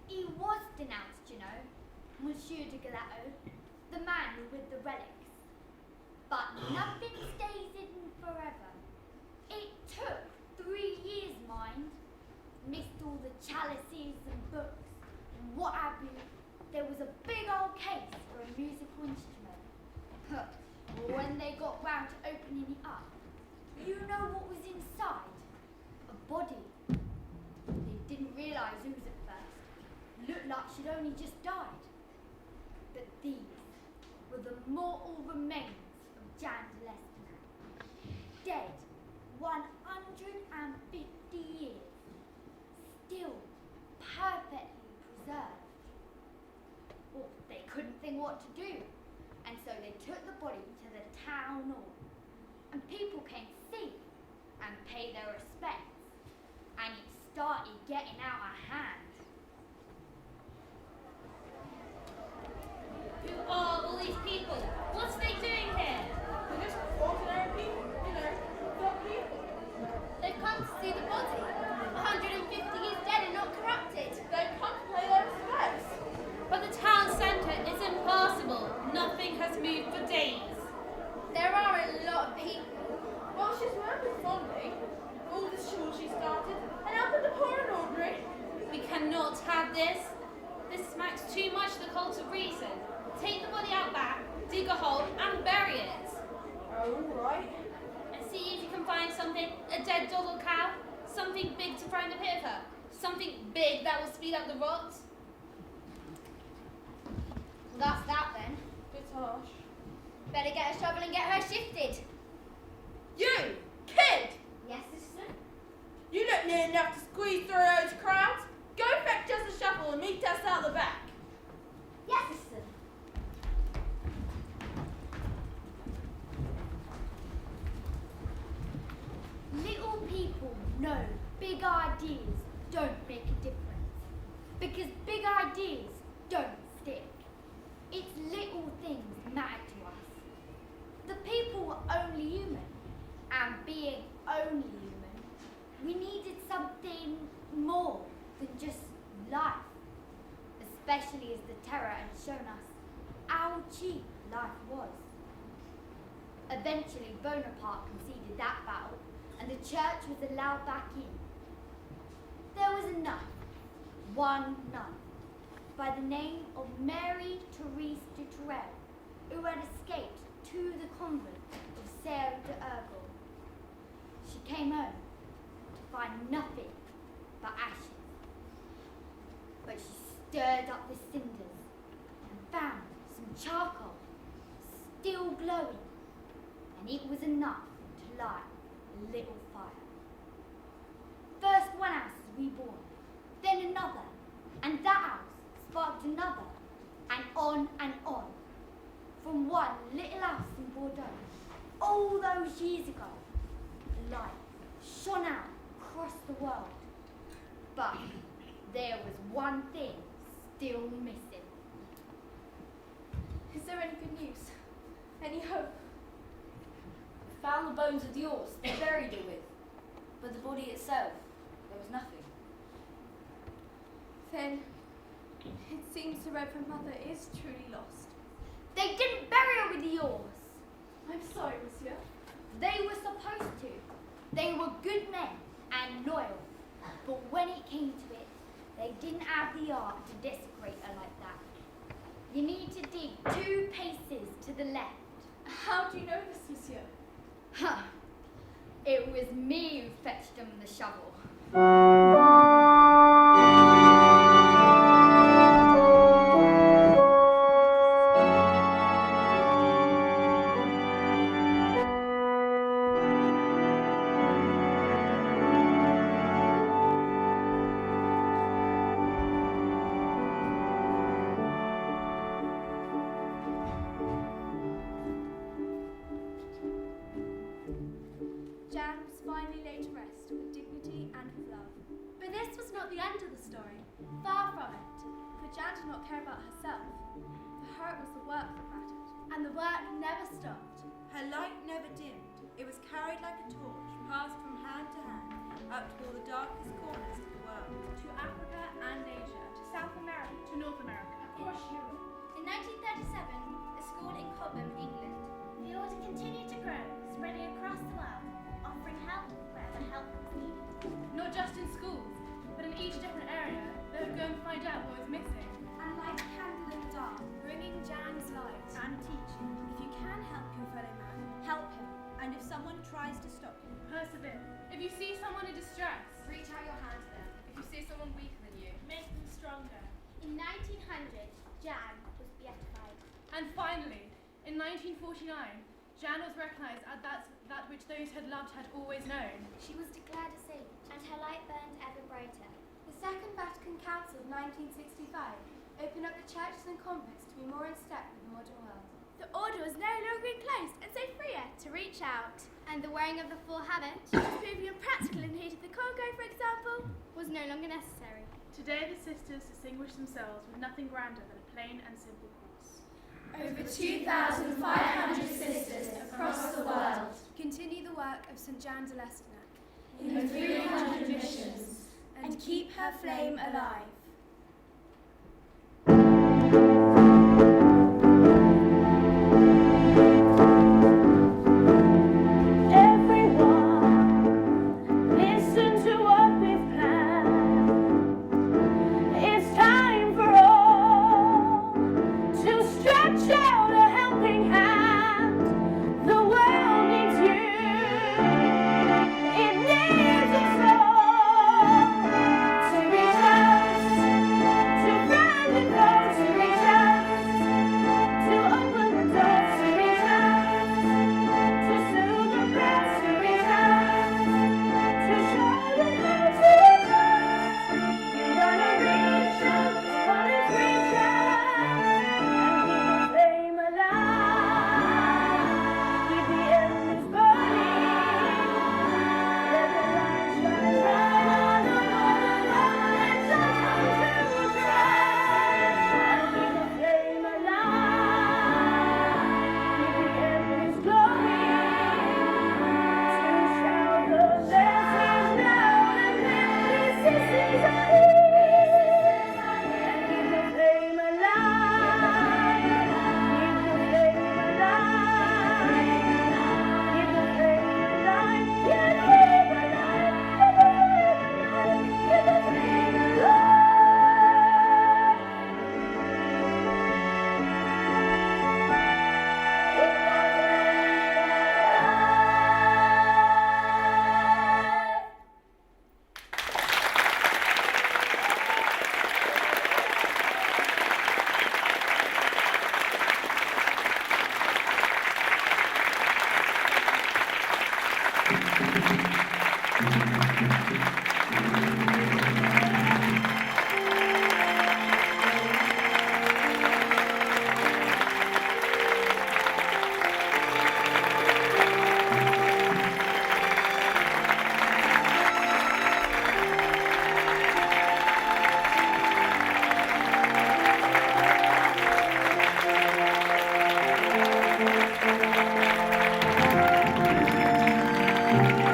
He was denounced, you know, Monsieur de Galato, the man with the relics. But nothing stays hidden forever. It took 3 years, mind. Missed all the chalices and books and what have you. There was a big old case for a musical instrument. When they got round to opening it up, you know what was inside? A body. They didn't realise whose at first. Looked like she'd only just died. But these were the mortal remains of Jeanne de Lestonnac. Dead 150 years. Still perfectly preserved. Well, they couldn't think what to do. And so they took the body to the town hall. And people came to see and pay their respects. And it started getting out of hand. Who are all these people? What's they doing here? They're just ordinary people, you know, not people. They've come to see the body. 150 years dead and not corrupted. They've come to pay their respects. But the town centre is impassable. Nothing has moved for days. There are a lot of people. Well, she's working fondly. All the schools she started, and helping the poor and ordinary. We cannot have this. This smacks too much the cult of reason. Take the body out back, dig a hole, and bury it. Oh, right. And see if you can find something, a dead dog or cow, something big to throw in the pit of her, something big that will speed up the rot. Well, that's that then. Bit harsh. Better get a shovel and get her shifted. You, kid! Yes, sister? You look near enough to squeeze through those crowds. Go fetch us a shovel and meet us out the back. Yes, sister. Little people know big ideas don't make a difference. Because big ideas don't stick. It's little things matter to us. The people were only human. And being only human, we needed something more than just life. Especially as the terror had shown us how cheap life was. Eventually Bonaparte conceded that battle and the church was allowed back in. There was a nun, one nun, by the name of Mary Therese de Tourelle, who had escaped to the convent of Serre de Urgel. She came home to find nothing but ashes. But she stirred up the cinders and found some charcoal still glowing, and it was enough to light a little fire. First one house was reborn, then another, and that house sparked another, and on and on. From one little house in Bordeaux, all those years ago, the light shone out across the world. But there was one thing still missing. Is there any good news? Any hope? Found the bones of the horse they buried it with, but the body itself, there was nothing. Then it seems the Reverend Mother is truly lost. They didn't bury her with the horse. I'm sorry, monsieur. They were supposed to. They were good men and loyal. But when it came to it, they didn't have the art to desecrate her like that. You need to dig 2 paces to the left. How do you know this, monsieur? Huh. It was me who fetched them the shovel. the end of the story. Far from it, for Jeanne did not care about herself. For her it was the work that mattered, and the work never stopped. Her light never dimmed. It was carried like a torch, passed from hand to hand, up to all the darkest corners of the world. To Africa and Asia, to South America, To North America. across Europe. In 1937, a school in Cobham, England. The order continued to grow, spreading across the world, offering help wherever help was needed. Not just in schools, but in each different area, they would go and find out what was missing. And like a candle in the dark, Bringing Jeanne's light. And teaching. If you can help your fellow man, help him. And if someone tries to stop you, Persevere. If you see someone in distress, Reach out your hand to them. If you see someone weaker than you, Make them stronger. In 1900, Jeanne was beatified. and finally, in 1949, Jeanne was recognised as that which those who had loved had always known. She was declared a saint, and her light burned ever brighter. the Second Vatican Council of 1965 opened up the churches and convents to be more in step with the modern world. The order was no longer enclosed and so freer to reach out. And the wearing of the full habit Which was proving impractical in the heat of the Congo, for example. was no longer necessary. Today, the sisters distinguish themselves with nothing grander than a plain and simple cross. Over 2,500 sisters across the world continue the work of St. Jeanne de Lestonnac in the 300 missions and keep her flame alive. Thank you.